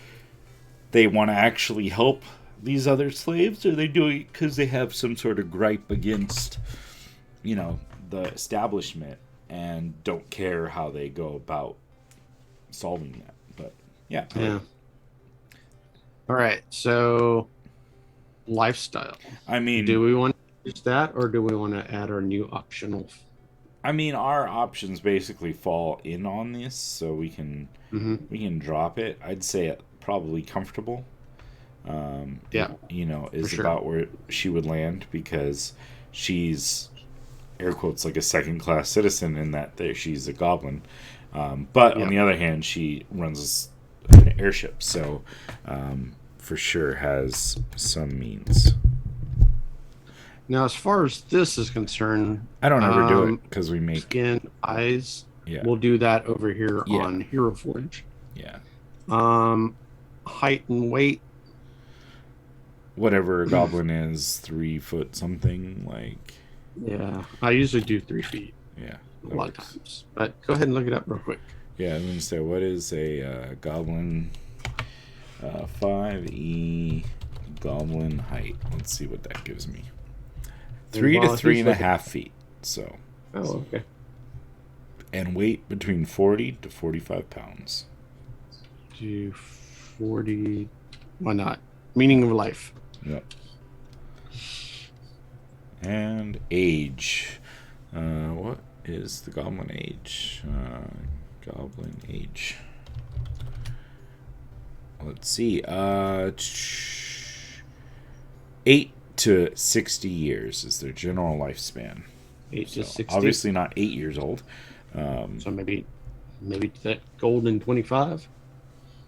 they want to actually help these other slaves, or are they doing it because they have some sort of gripe against, the establishment and don't care how they go about solving that? But yeah. All right, so lifestyle. I mean, do we want to use that, or do we want to add our new optional? I mean, our options basically fall in on this, so we can drop it. I'd say it probably comfortable. Is about where she would land, because she's air quotes like a second class citizen in that she's a goblin. But on the other hand, she runs an airship, so for sure has some means. Now, as far as this is concerned, I don't ever do it because we make skin, eyes. Yeah, we'll do that over here on Hero Forge. Yeah. Height and weight. Whatever a goblin is, 3 foot something, like. Yeah, I usually do 3 feet. Yeah, a lot of times. But go ahead and look it up real quick. Yeah, I'm gonna say, what is a goblin? 5e goblin height. Let's see what that gives me. 3 to 3.5 feet. So. Oh, okay. And weight between 40 to 45 pounds. Do 40. Why not? Meaning of life. Yep. And age. What is the Goblin Age? Goblin Age. Let's see. 8 to 60 years is their general lifespan. 8 to 60. Obviously not 8 years old. So maybe that golden 25.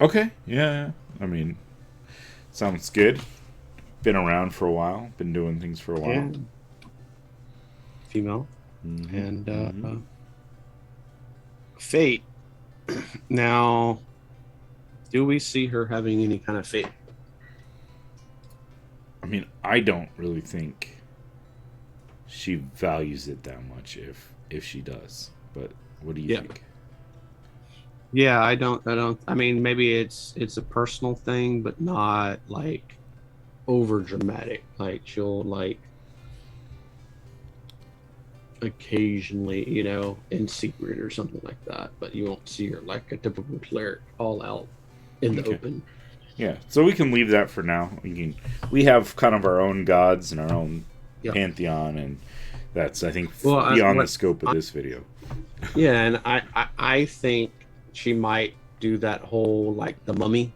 Okay. Yeah. I mean, sounds good. Been around for a while. Been doing things for a while. Yeah. Female. Mm-hmm. And fate. Now, do we see her having any kind of fate? I mean, I don't really think she values it that much if she does. But what do you think? Yeah, I don't. I mean, maybe it's a personal thing, but not like over dramatic. Like she'll like occasionally, in secret or something like that. But you won't see her like a typical cleric all out in the open. Yeah, so we can leave that for now. We have kind of our own gods and our own pantheon, and that's, I think, beyond the scope of this video. Yeah, and I think she might do that whole like the mummy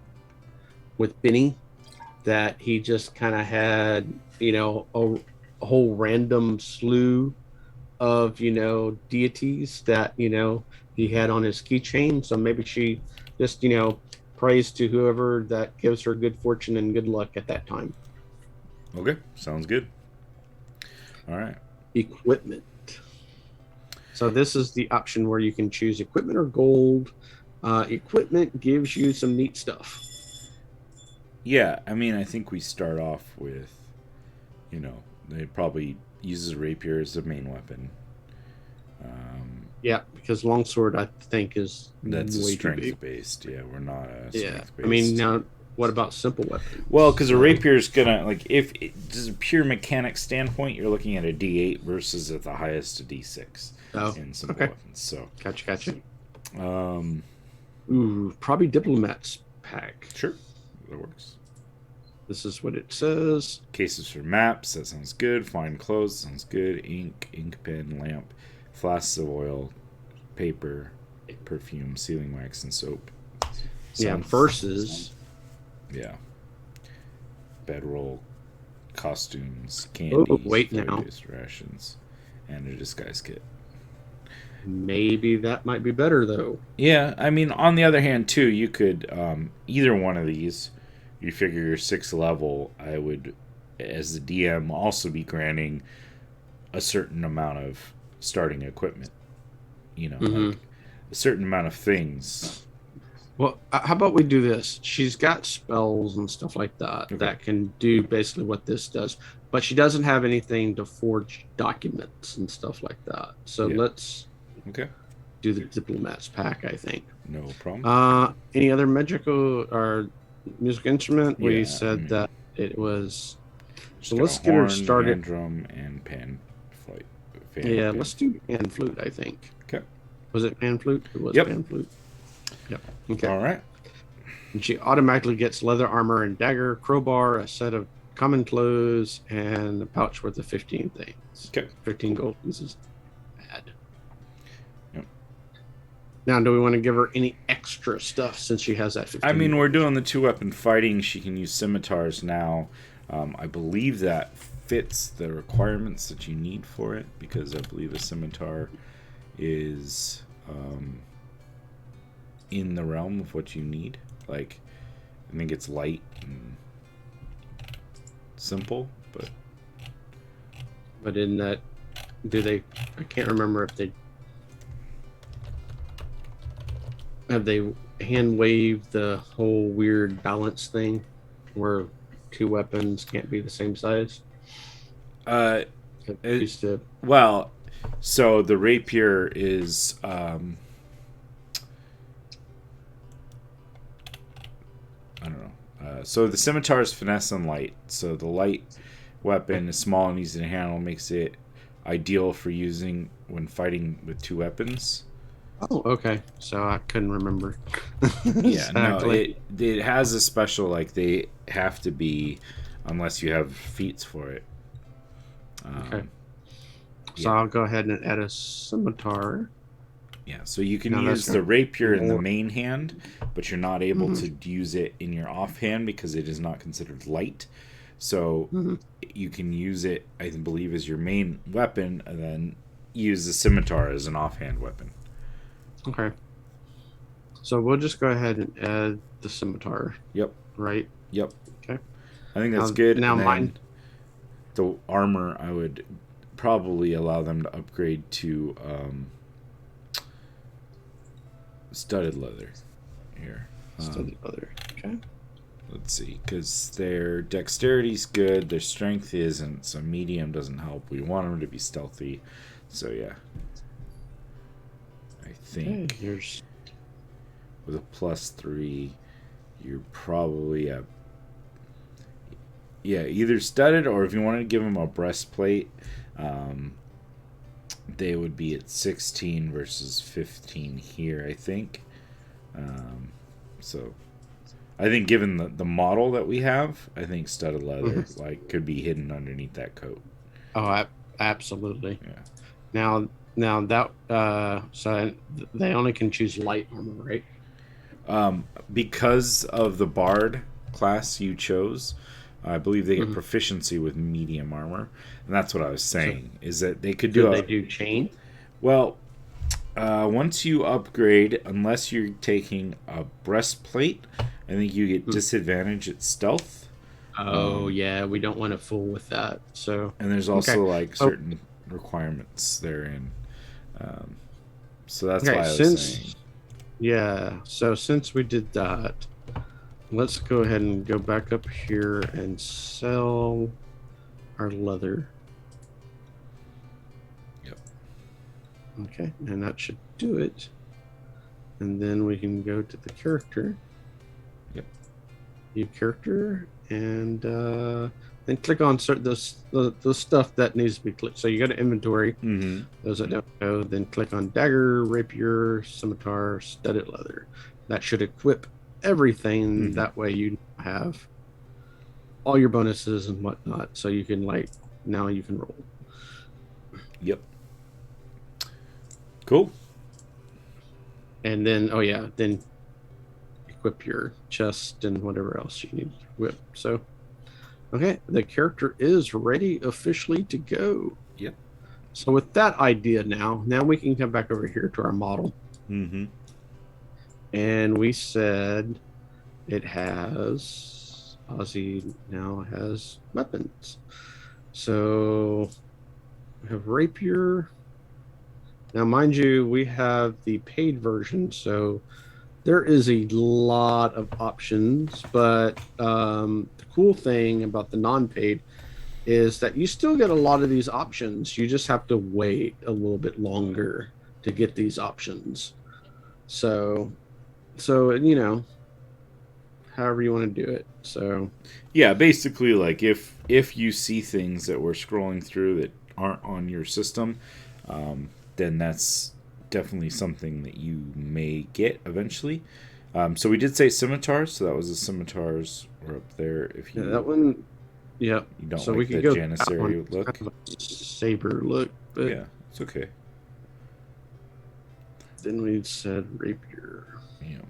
with Benny, that he just kind of had a whole random slew of deities that he had on his keychain. So maybe she just prays to whoever that gives her good fortune and good luck at that time. Okay, sounds good. All right. Equipment. So this is the option where you can choose equipment or gold. Equipment gives you some neat stuff. Yeah, I mean, I think we start off with, they probably uses rapier as the main weapon. Yeah, because longsword I think is that's a strength based. Yeah, we're not a strength based. I mean, now what about simple weapons? Well, because a rapier is gonna just a pure mechanic standpoint, you're looking at a D8 versus at the highest a D6 in simple weapons. So gotcha. Ooh, probably Diplomat's pack. Sure, that works. This is what it says. Cases for maps, that sounds good. Fine clothes, sounds good. Ink pen, lamp, flasks of oil, paper, perfume, sealing wax, and soap. Versus. Yeah. Bedroll, costumes, candies, rations, and a disguise kit. Maybe that might be better, though. Yeah, I mean, on the other hand, too, you could, either one of these, you figure your 6th level, I would, as the DM, also be granting a certain amount of starting equipment. Like a certain amount of things. Well, how about we do this? She's got spells and stuff like that that can do basically what this does, but she doesn't have anything to forge documents and stuff like that. So let's do the Diplomat's pack, I think. No problem. Any other magical or music instrument? We said that it was. So let's get her started. Hand drum and pan flute. Let's do pan flute, I think. Okay. Was it pan flute? It was pan flute. Yep. Okay. All right. And she automatically gets leather armor and dagger, crowbar, a set of common clothes, and a pouch worth of 15 things. Okay. 15 gold pieces. Bad. Yep. Now, do we want to give her any extra stuff since she has that 15? I mean, we're doing the 2-weapon fighting. She can use scimitars now. I believe that fits the requirements that you need for it, because I believe a scimitar is in the realm of what you need. Like, I think it's light and simple, but in that, I can't remember if they hand waved the whole weird balance thing where 2 weapons can't be the same size. Well, so the rapier is I don't know. So the scimitar is finesse and light. So the light weapon is small and easy to handle, makes it ideal for using when fighting with 2 weapons. Oh, okay. So I couldn't remember. Yeah, exactly. No, it has a special, like, they have to be, unless you have feats for it. Okay. So I'll go ahead and add a scimitar. Yeah, so you can Now use that's the rapier in the more. main hand, but you're not able Mhm, to use it in your offhand because it is not considered light. So mhm. you can use it, I believe, as your main weapon, and then use the scimitar as an offhand weapon. Okay. So we'll just go ahead and add the scimitar, Yep, right? yep. Okay. I think that's Now, good. now And mine. then the armor, I would probably allow them to upgrade to studded leather here. Study other. Okay. Let's see, because their dexterity's good, their strength isn't, so medium doesn't help. We want them to be stealthy, so yeah. I Okay. think There's. with a +3, you're probably at either studded or if you wanted to give them a breastplate, um, they would be at 16 versus 15 here, I think. Um, so I think given the model that we have, I think studded leather Mhm. like could be hidden underneath that coat. Oh, absolutely. Yeah. Now that so they only can choose light armor, right? Because of the bard class you chose, I believe they get Mhm. proficiency with medium armor, and that's what I was So saying is that they could do could they a do chain? well. Once you upgrade, unless you're taking a breastplate, I think you get Hmm. disadvantage at stealth. Oh Um, yeah, we don't want to fool with that. So and there's okay. also like So certain requirements therein. Um, so that's okay, why I was saying, since we did that, let's go ahead and go back up here and sell our leather. yep, Okay, and that should do it. And then we can go to the character, yep, new character, and then click on the stuff that needs to be clicked. So you go to inventory. mm-hmm, Those that don't know, then click on dagger, rapier, scimitar, studded leather. That should equip everything. mm-hmm, That way you have all your bonuses and whatnot. So you can now you can roll. yep, cool. And then then equip your chest and whatever else you need to equip. So okay, the character is ready officially to go. Yep, So with that idea now we can come back over here to our model. mm-hmm, And we said it has Ozzy now has weapons. So we have rapier. Now, mind you, we have the paid version, so there is a lot of options. But the cool thing about the non-paid is that you still get a lot of these options. You just have to wait a little bit longer to get these options. So, so however you want to do it. So, yeah. Basically, like if you see things that we're scrolling through that aren't on your system, then that's definitely something that you may get eventually. So we did say scimitars, so that was the scimitars were up there. If yeah, that you one, yeah. don't So we like could the go to that one. janissary It's kind look, of a saber look, but yeah, it's okay. then we said rapier. You know,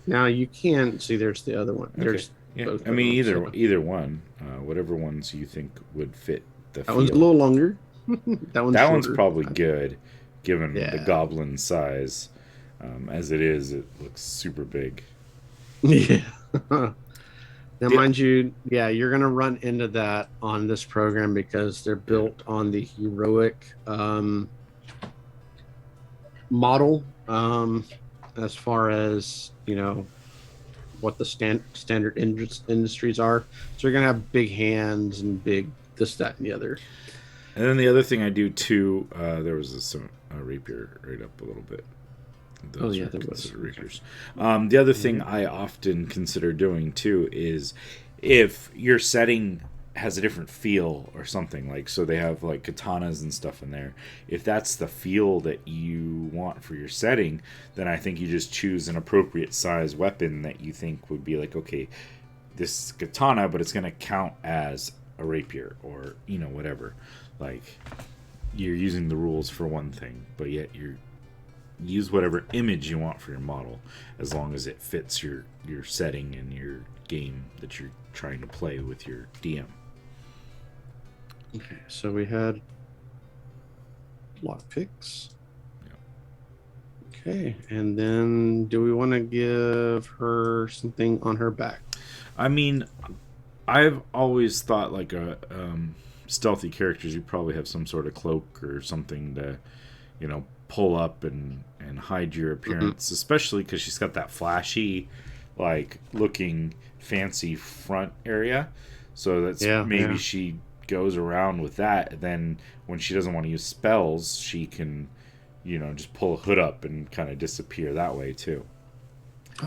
Now you can see there's the other one. okay, There's yeah. both I of mean, them. So either one, whatever ones you think would fit the that one's a feel. little longer. That one's That one's shorter. probably good, given the Yeah. goblin size. As it is, it looks super big. Yeah. Now, The, mind you, yeah, you're going to run into that on this program because they're yeah. built on the heroic model. As far as what the standard industries are, so you're going to have big hands and big this, that, and the other. And then the other thing I do too, there was a rapier right up a little bit. Oh Those yeah, are there was. considered Okay. rapiers. The other thing Mhm. I often consider doing too is if your setting has a different feel or something like so they have like katanas and stuff in there. If that's the feel that you want for your setting, then I think you just choose an appropriate size weapon that you think would be like okay, this katana, but it's going to count as a rapier or whatever. Like you're using the rules for one thing, but yet you use whatever image you want for your model, as long as it fits your setting and your game that you're trying to play with your DM. Okay, so we had lock picks. Okay, and then do we want to give her something on her back? I mean, I've always thought like a stealthy characters, you probably have some sort of cloak or something to, pull up and hide your appearance, especially because she's got that flashy, like looking fancy front area. So that's maybe she goes around with that. Then when she doesn't want to use spells, she can, just pull a hood up and kind of disappear that way too.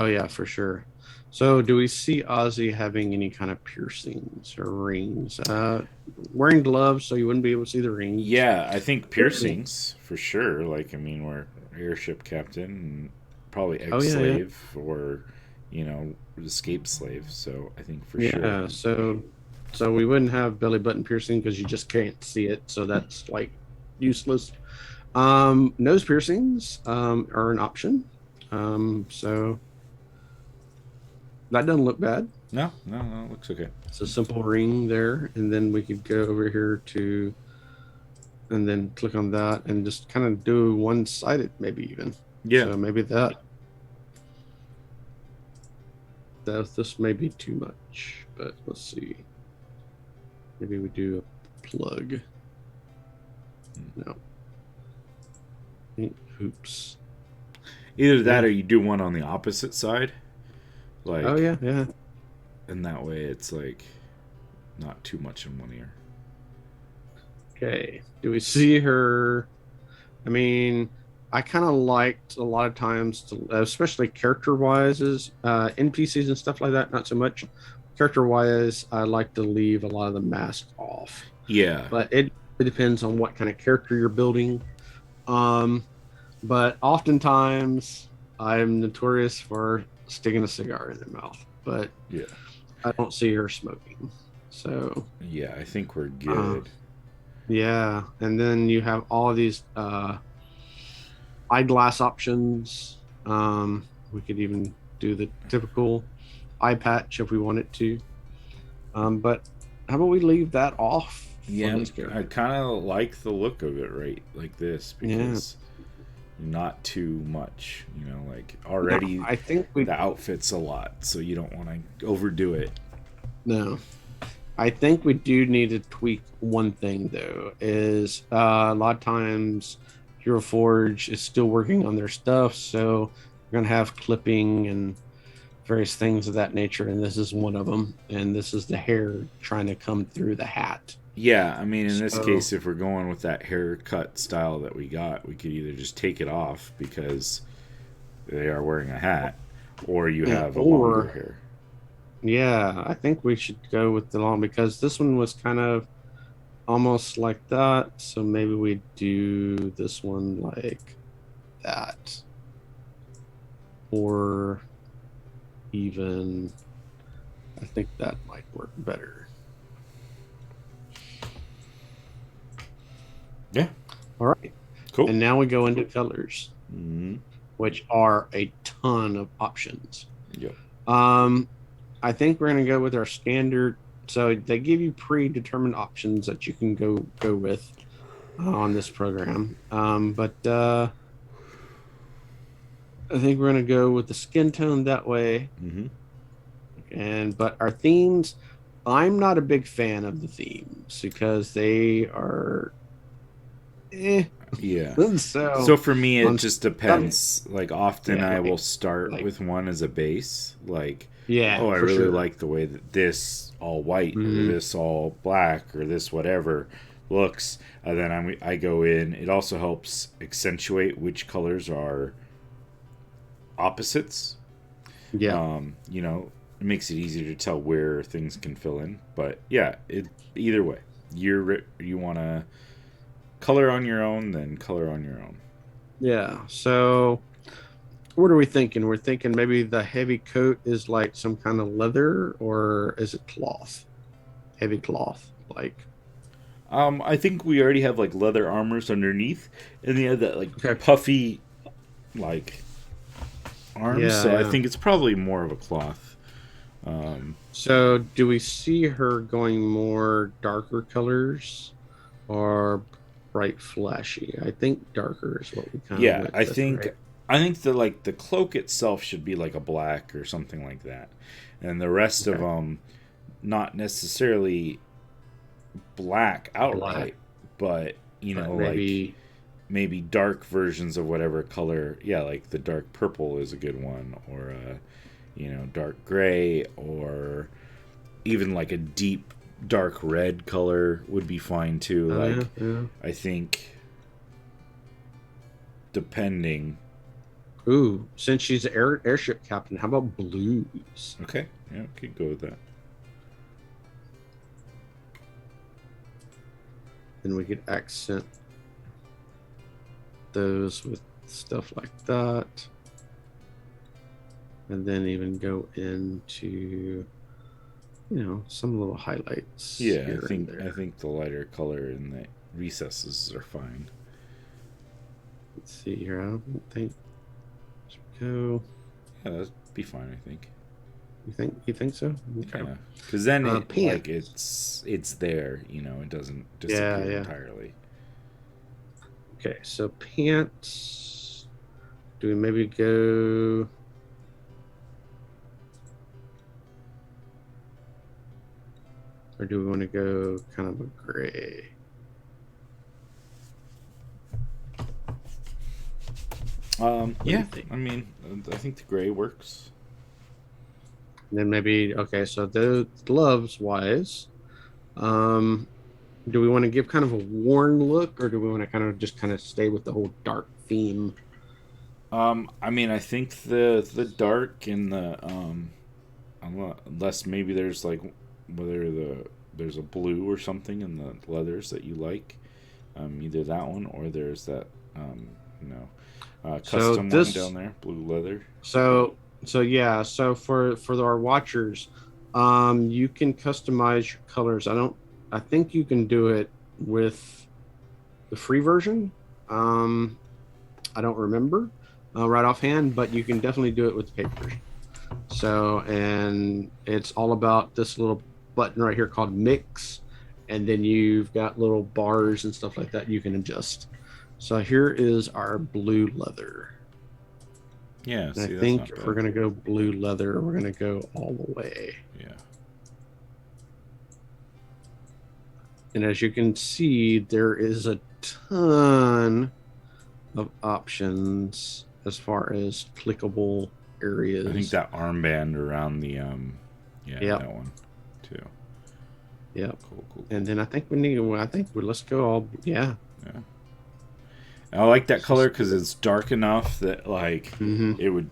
Oh yeah, for sure. So do we see Ozzy having any kind of piercings or rings? Wearing gloves, so you wouldn't be able to see the rings. Yeah, I think piercings for sure. Like, I mean, we're airship captain and probably ex-slave or, escape slave. So I think for sure. Yeah, so we wouldn't have belly button piercing because you just can't see it. So that's like useless. Nose piercings are an option. So that doesn't look bad. No, it looks okay. It's a simple ring there, and then we could go over here and then click on that and just kind of do one-sided, maybe even. Yeah. So maybe this may be too much, but let's see. Maybe we do a plug. No. Hoops. Either that or you do one on the opposite side. Like, oh yeah. And that way it's like not too much in one ear. Okay. Do we see her? I mean, I kind of liked a lot of times, especially character-wise, NPCs and stuff like that, not so much. Character-wise, I like to leave a lot of the mask off. Yeah. But it depends on what kind of character you're building. But oftentimes, I'm notorious for sticking a cigar in their mouth. But yeah, I don't see her smoking. So yeah, I think we're good. Yeah, and then you have all of these eyeglass options. We could even do the typical eye patch if we wanted to. But how about we leave that off? Yeah, I kind of like the look of it, right? Like this, because not too much, like already. No, I think the outfit's a lot, so you don't want to overdo it. No. I think we do need to tweak one thing, though, is a lot of times Hero Forge is still working on their stuff, so we're going to have clipping and various things of that nature, and this is one of them, and this is the hair trying to come through the hat. Yeah, I mean, in this case, if we're going with that haircut style that we got, we could either just take it off because they are wearing a hat, or you have a longer hair. Yeah, I think we should go with the long because this one was kind of almost like that. So maybe we do this one like that. Or even, I think that might work better. Yeah. All right. Cool. And now we go into colors, which are a ton of options. Yep. I think we're going to go with our standard. So they give you predetermined options that you can go with on this program. But I think we're going to go with the skin tone that way. But our themes, I'm not a big fan of the themes because they are. Yeah. So for me, it just depends. Like often, I will start with one as a base. Like. Yeah. Oh, I really like the way that this all white or this all black or this whatever looks. And then I go in. It also helps accentuate which colors are opposites. Yeah. It makes it easier to tell where things can fill in. But yeah, either way, you want to color on your own, then color on your own. Yeah. So. What are we thinking? We're thinking maybe the heavy coat is like some kind of leather, or is it cloth? Heavy cloth. like? I think we already have like leather armors underneath, and they have that like Okay. puffy like arms. Yeah, So I yeah. think it's probably more of a cloth. So do we see her going more darker colors or bright flashy? I think darker is what we kind of Yeah, went with, right? I think the like the cloak itself should be like a black or something like that, and the rest of Okay. them not necessarily black Black, outright, but but like maybe maybe dark versions of whatever color. Yeah, like the dark purple is a good one, or dark gray, or even like a deep dark red color would be fine too. oh yeah, Like yeah. I think depending. Ooh, since she's an airship captain, how about blues? Okay, yeah, could go with that. Then we could accent those with stuff like that. And then even go into, some little highlights Yeah, here and I there. think the lighter color in the recesses are fine. Let's see here. I don't think. Go. Yeah, that'd be fine. I think. You think so? Okay. Yeah, because then it like Pants. it's there. It doesn't Yeah, disappear yeah. entirely. Okay, so pants. Do we maybe go? Or do we want to go kind of a gray? What do you Yeah, think? I mean, I think the gray works. And then maybe okay, so the gloves wise, um, do we want to give kind of a worn look, or do we want to kind of stay with the whole dark theme? I mean, I think the dark and the unless maybe there's like whether there's a blue or something in the leathers that you like, either that one or there's that um, you know So custom one this, down there, blue leather. so yeah, so for our watchers, you can customize your colors. I think you can do it with the free version. Um, I don't remember right offhand, but you can definitely do it with the paid version. So, and it's all about this little button right here called mix. And then you've got little bars and stuff like that you can adjust. So here is our blue leather. Yeah, And I see, that's think not if we're bad. going to go blue leather, we're going to go all the way. Yeah. And as you can see, there is a ton of options as far as clickable I think areas. that armband around the yeah, Yep. that one too. Yep. Cool, cool, And cool. then I think let's go all, yeah. Yeah. And I like that Let's color just do because it. it's dark enough that like Mm-hmm. it would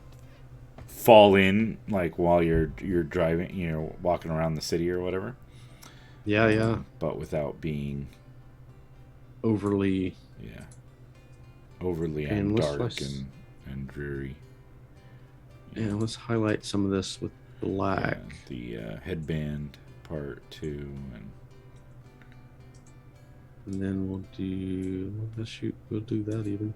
fall in like while you're driving, walking around the city or whatever. Yeah, yeah. But without being Overly. yeah overly And dark and dreary. Yeah, let's highlight some of this with yeah. black. The headband part too, And then we'll do that even.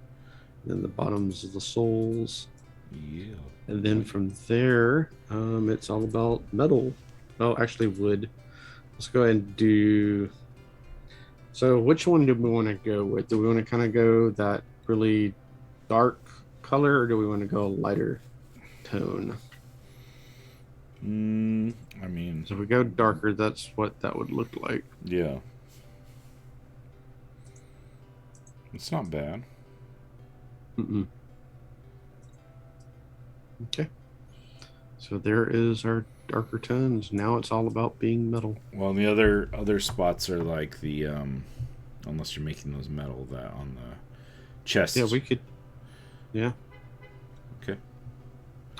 And then the bottoms of the soles. yeah. And then from there, it's all about metal. Oh, actually wood. Let's go ahead and do. So which one do we want to go with? Do we want to kind of go that really dark color, or do we want to go lighter tone? I mean, So if we go darker, that's what that would look like. yeah, it's not bad. Mm-mm. Okay. So there is our darker tones. Now it's all about being metal. Well, the other spots are like the unless you're making those metal that on the Yeah, chest. we could. Yeah. Okay.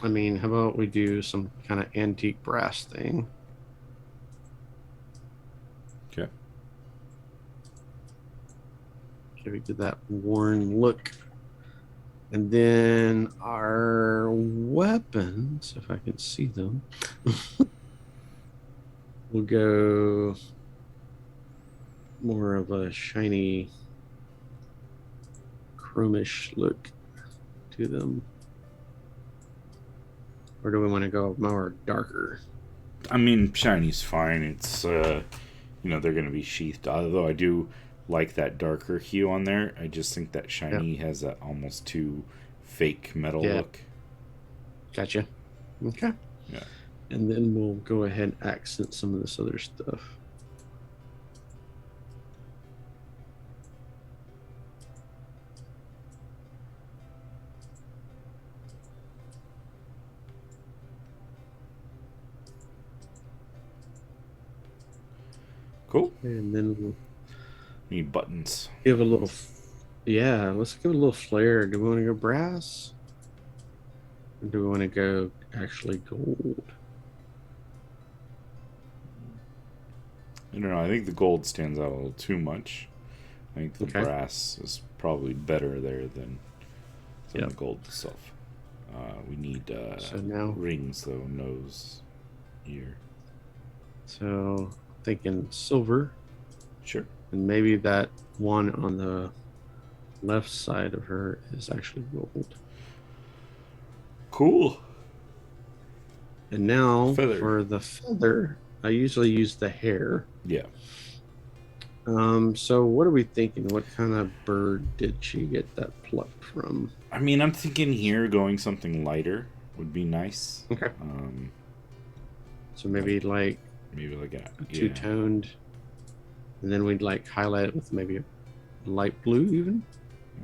I mean, how about we do some kind of antique brass thing? Okay. Okay, we did that worn look. And then our weapons, if I can see them, we'll go more of a shiny, chromish look to them? Or do we want to go more darker? I mean, shiny's fine. It's they're going to be sheathed. Although I do like that darker hue on there. I just think that Yep. shiny has that almost too fake metal Yeah. look. Gotcha. Okay. Yeah. And then we'll go ahead and accent some of this other stuff. Cool. And then we'll Need buttons. give a little, yeah, let's give it a little flair. Do we want to go brass? Or do we want to go actually gold? I don't know. I think the gold stands out a little too much. I think the Okay. brass is probably better there than Yep. the gold itself. We need So now, rings, though. Nose, ear. so thinking silver, Sure. and maybe that one on the left side of her is actually gold. Cool. And now Feather. for the feather, I usually use the hair. Yeah. So what are we thinking? What kind of bird did she get that plucked from? I mean, I'm thinking here going something lighter would be nice. Okay. So maybe like Maybe like a two-toned, and then we'd like highlight it with maybe a light blue even.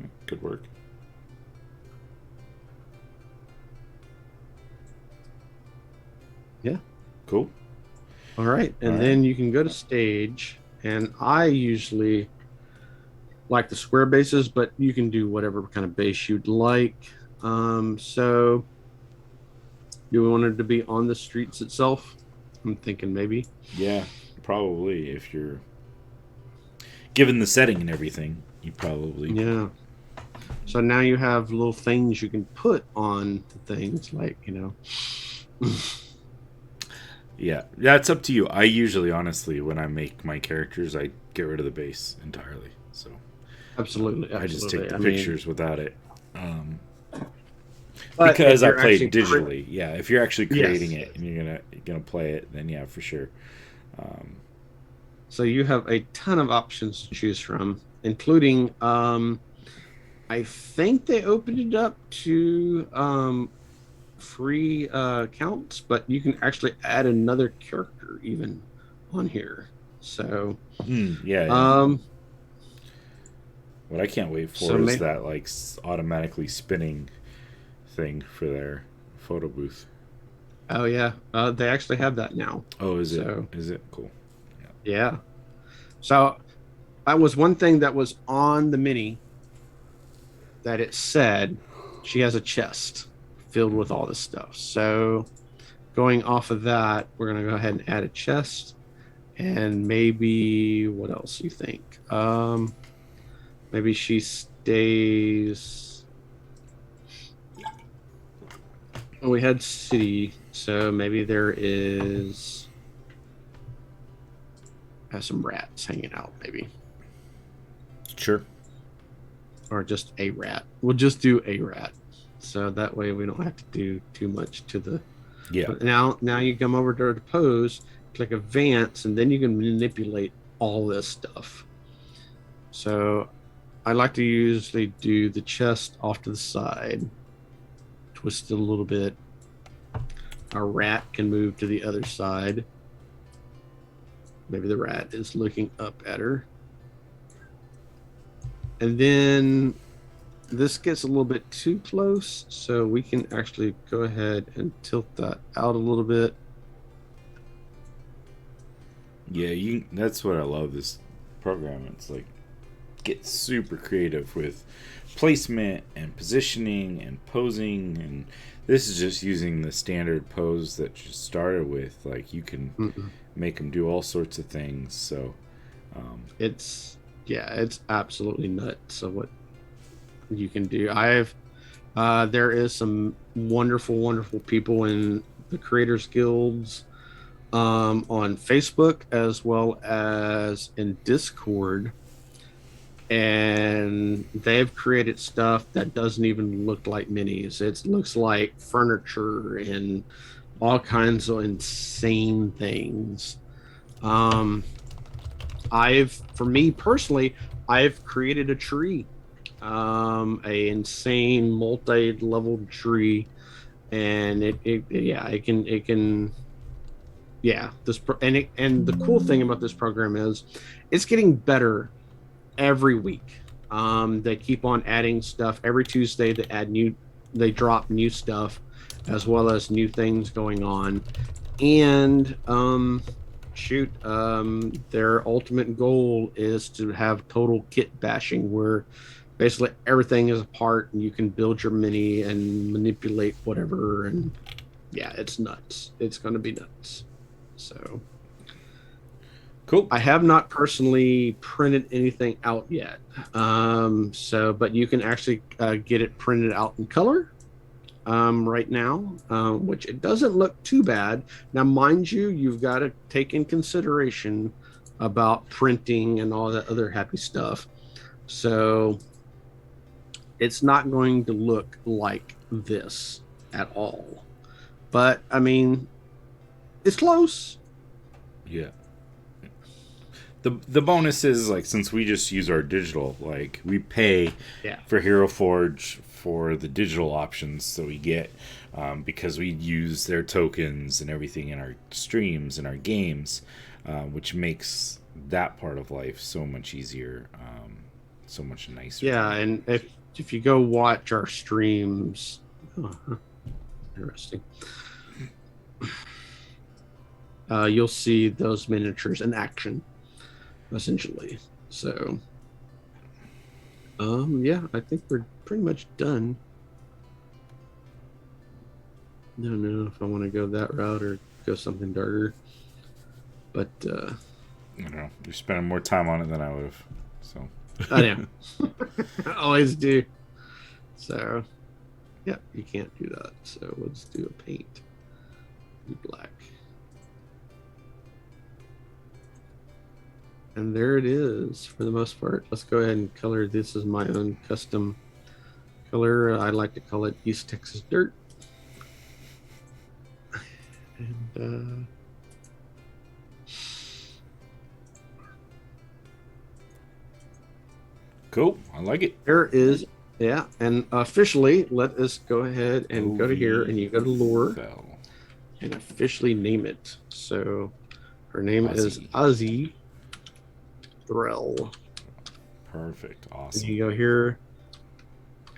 Yeah, could work. Yeah. Cool. All right. And All then right. you can go to stage, and I usually like the square bases, but you can do whatever kind of base you'd like. So do we want it to be on the streets itself? I'm thinking maybe. Yeah, probably. If you're given the setting and everything, you probably. Yeah. So now you have little things you can put on the things, like, Yeah, it's up to you. I usually, honestly, when I make my characters, I get rid of the base entirely. So Absolutely. I just take the I mean, pictures without it. but Because if I you're play actually digitally. Yeah, if you're actually creating Yes. it and you're gonna play it, then yeah, for sure. So you have a ton of options to choose from, including I think they opened it up to free accounts, but you can actually add another character even on here. So Yeah. um What I can't wait so for is may- that like automatically spinning thing for their photo booth. oh yeah, they actually have that now. Oh, is it? So Is it cool? yeah. So that was one thing that was on the mini that it said she has a chest filled with all this stuff. So going off of that, we're gonna go ahead and add a chest, and maybe what else you think? Maybe she stays. We had city, so maybe there is has some rats hanging out, maybe, Sure. or just a rat. We'll just do a rat, so that way we don't have to do too much to the. Yeah. But now you come over to the pose, click advance, and then you can manipulate all this stuff. So I like to usually do the chest off to the side, twist it a little bit. Our rat can move to the other side. Maybe the rat is looking up at her. And then this gets a little bit too close, so we can actually go ahead and tilt that out a little bit. Yeah, that's what I love this program. It's like get super creative with placement and positioning and posing, and this is just using the standard pose that you started with. Like you can make them do all sorts of things. So it's absolutely nuts. So what you can do, there is some wonderful people in the creators guilds on Facebook as well as in Discord, and they've created stuff that doesn't even look like minis. It looks like furniture and all kinds of insane things. Um, for me personally, I've created a tree, a insane multi-level tree, and yeah, yeah, and the cool thing about this program is it's getting better every week. They keep on adding stuff every Tuesday. They drop new stuff as well as new things going on. And their ultimate goal is to have total kit bashing, where basically everything is a part, and you can build your mini and manipulate whatever. And yeah, it's nuts. It's going to be nuts. So Cool. I have not personally printed anything out yet. But you can actually get it printed out in color right now, which it doesn't look too bad. Now, mind you, you've got to take in consideration about printing and all that other happy stuff. So it's not going to look like this at all. But I mean, it's close. Yeah. The bonus is, like, since we just use our digital, like, we pay Yeah. for Hero Forge for the digital options that we get, because we use their tokens and everything in our streams and our games, which makes that part of life so much easier, so much nicer. Yeah, and if you go watch our streams, interesting. You'll see those miniatures in action, essentially. So, yeah, I think we're pretty much done. I don't know if I want to go that route or go something darker, but I don't know. You're spending more time on it than I would have. So I know. I always do. So, yeah, you can't do that. So let's do a paint. Do black. And there it is for the most part. Let's go ahead and color. This is my own custom color. I like to call it East Texas Dirt. And cool. I like it. there is, yeah. And officially, let us go ahead and go to here, and you go to lore and officially name it. So her name is Ozzy Threll. Perfect. And Awesome. you go here,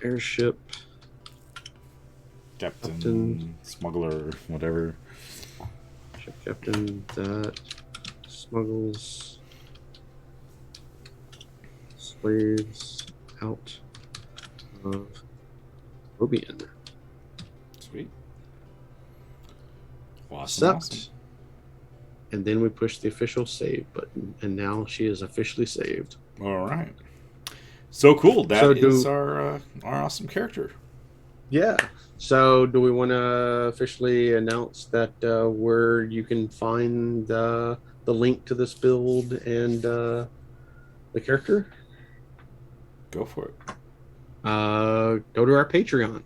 airship, Captain, Smuggler, whatever. ship captain that smuggles slaves out of Obion. Sweet. Accept. Awesome. And then we push the official save button, and now she is officially saved. All right. So cool. That is our awesome character. Yeah. So, do we want to officially announce that where you can find the link to this build and the character? Go for it. Go to our Patreon.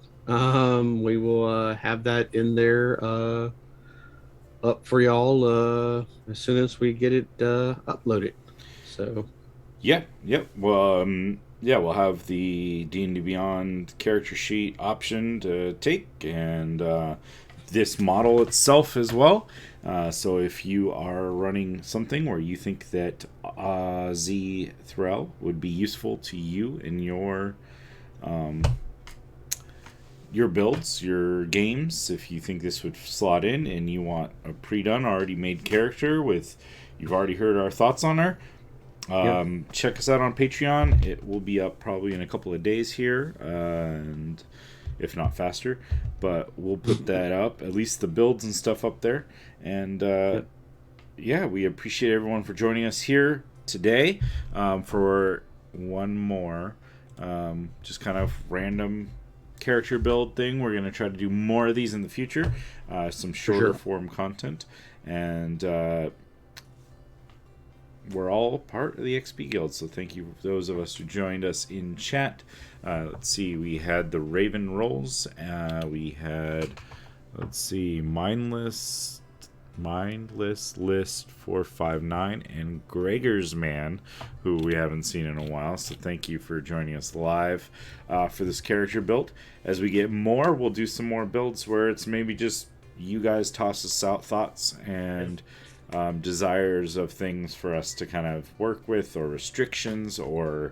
We will have that in there up for y'all as soon as we get it uploaded. So, yeah, yep. Well, yeah, we'll have the D&D Beyond character sheet option to take, and this model itself as well. So if you are running something where you think that Z Threll would be useful to you in your builds, your games, if you think this would slot in and you want a pre-done, already made character with, you've already heard our thoughts on her, check us out on Patreon. It will be up probably in a couple of days here, and if not faster, but we'll put that up, at least the builds and stuff up there. And yeah, we appreciate everyone for joining us here today for one more just kind of random character build thing. We're going to try to do more of these in the future, some shorter sure. form content, and we're all part of the XP Guild. So thank you for those of us who joined us in chat. Let's see, we had the Raven Rolls. We had, let's see, Mindless List 459 and Gregor's Man, who we haven't seen in a while. So thank you for joining us live for this character build. As we get more, we'll do some more builds where it's maybe just you guys toss us out thoughts and desires of things for us to kind of work with, or restrictions, or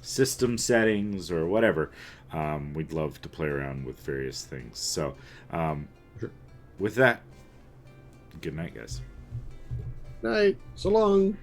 system settings, or whatever. We'd love to play around with various things. So with that, good night, guys. Night. So long.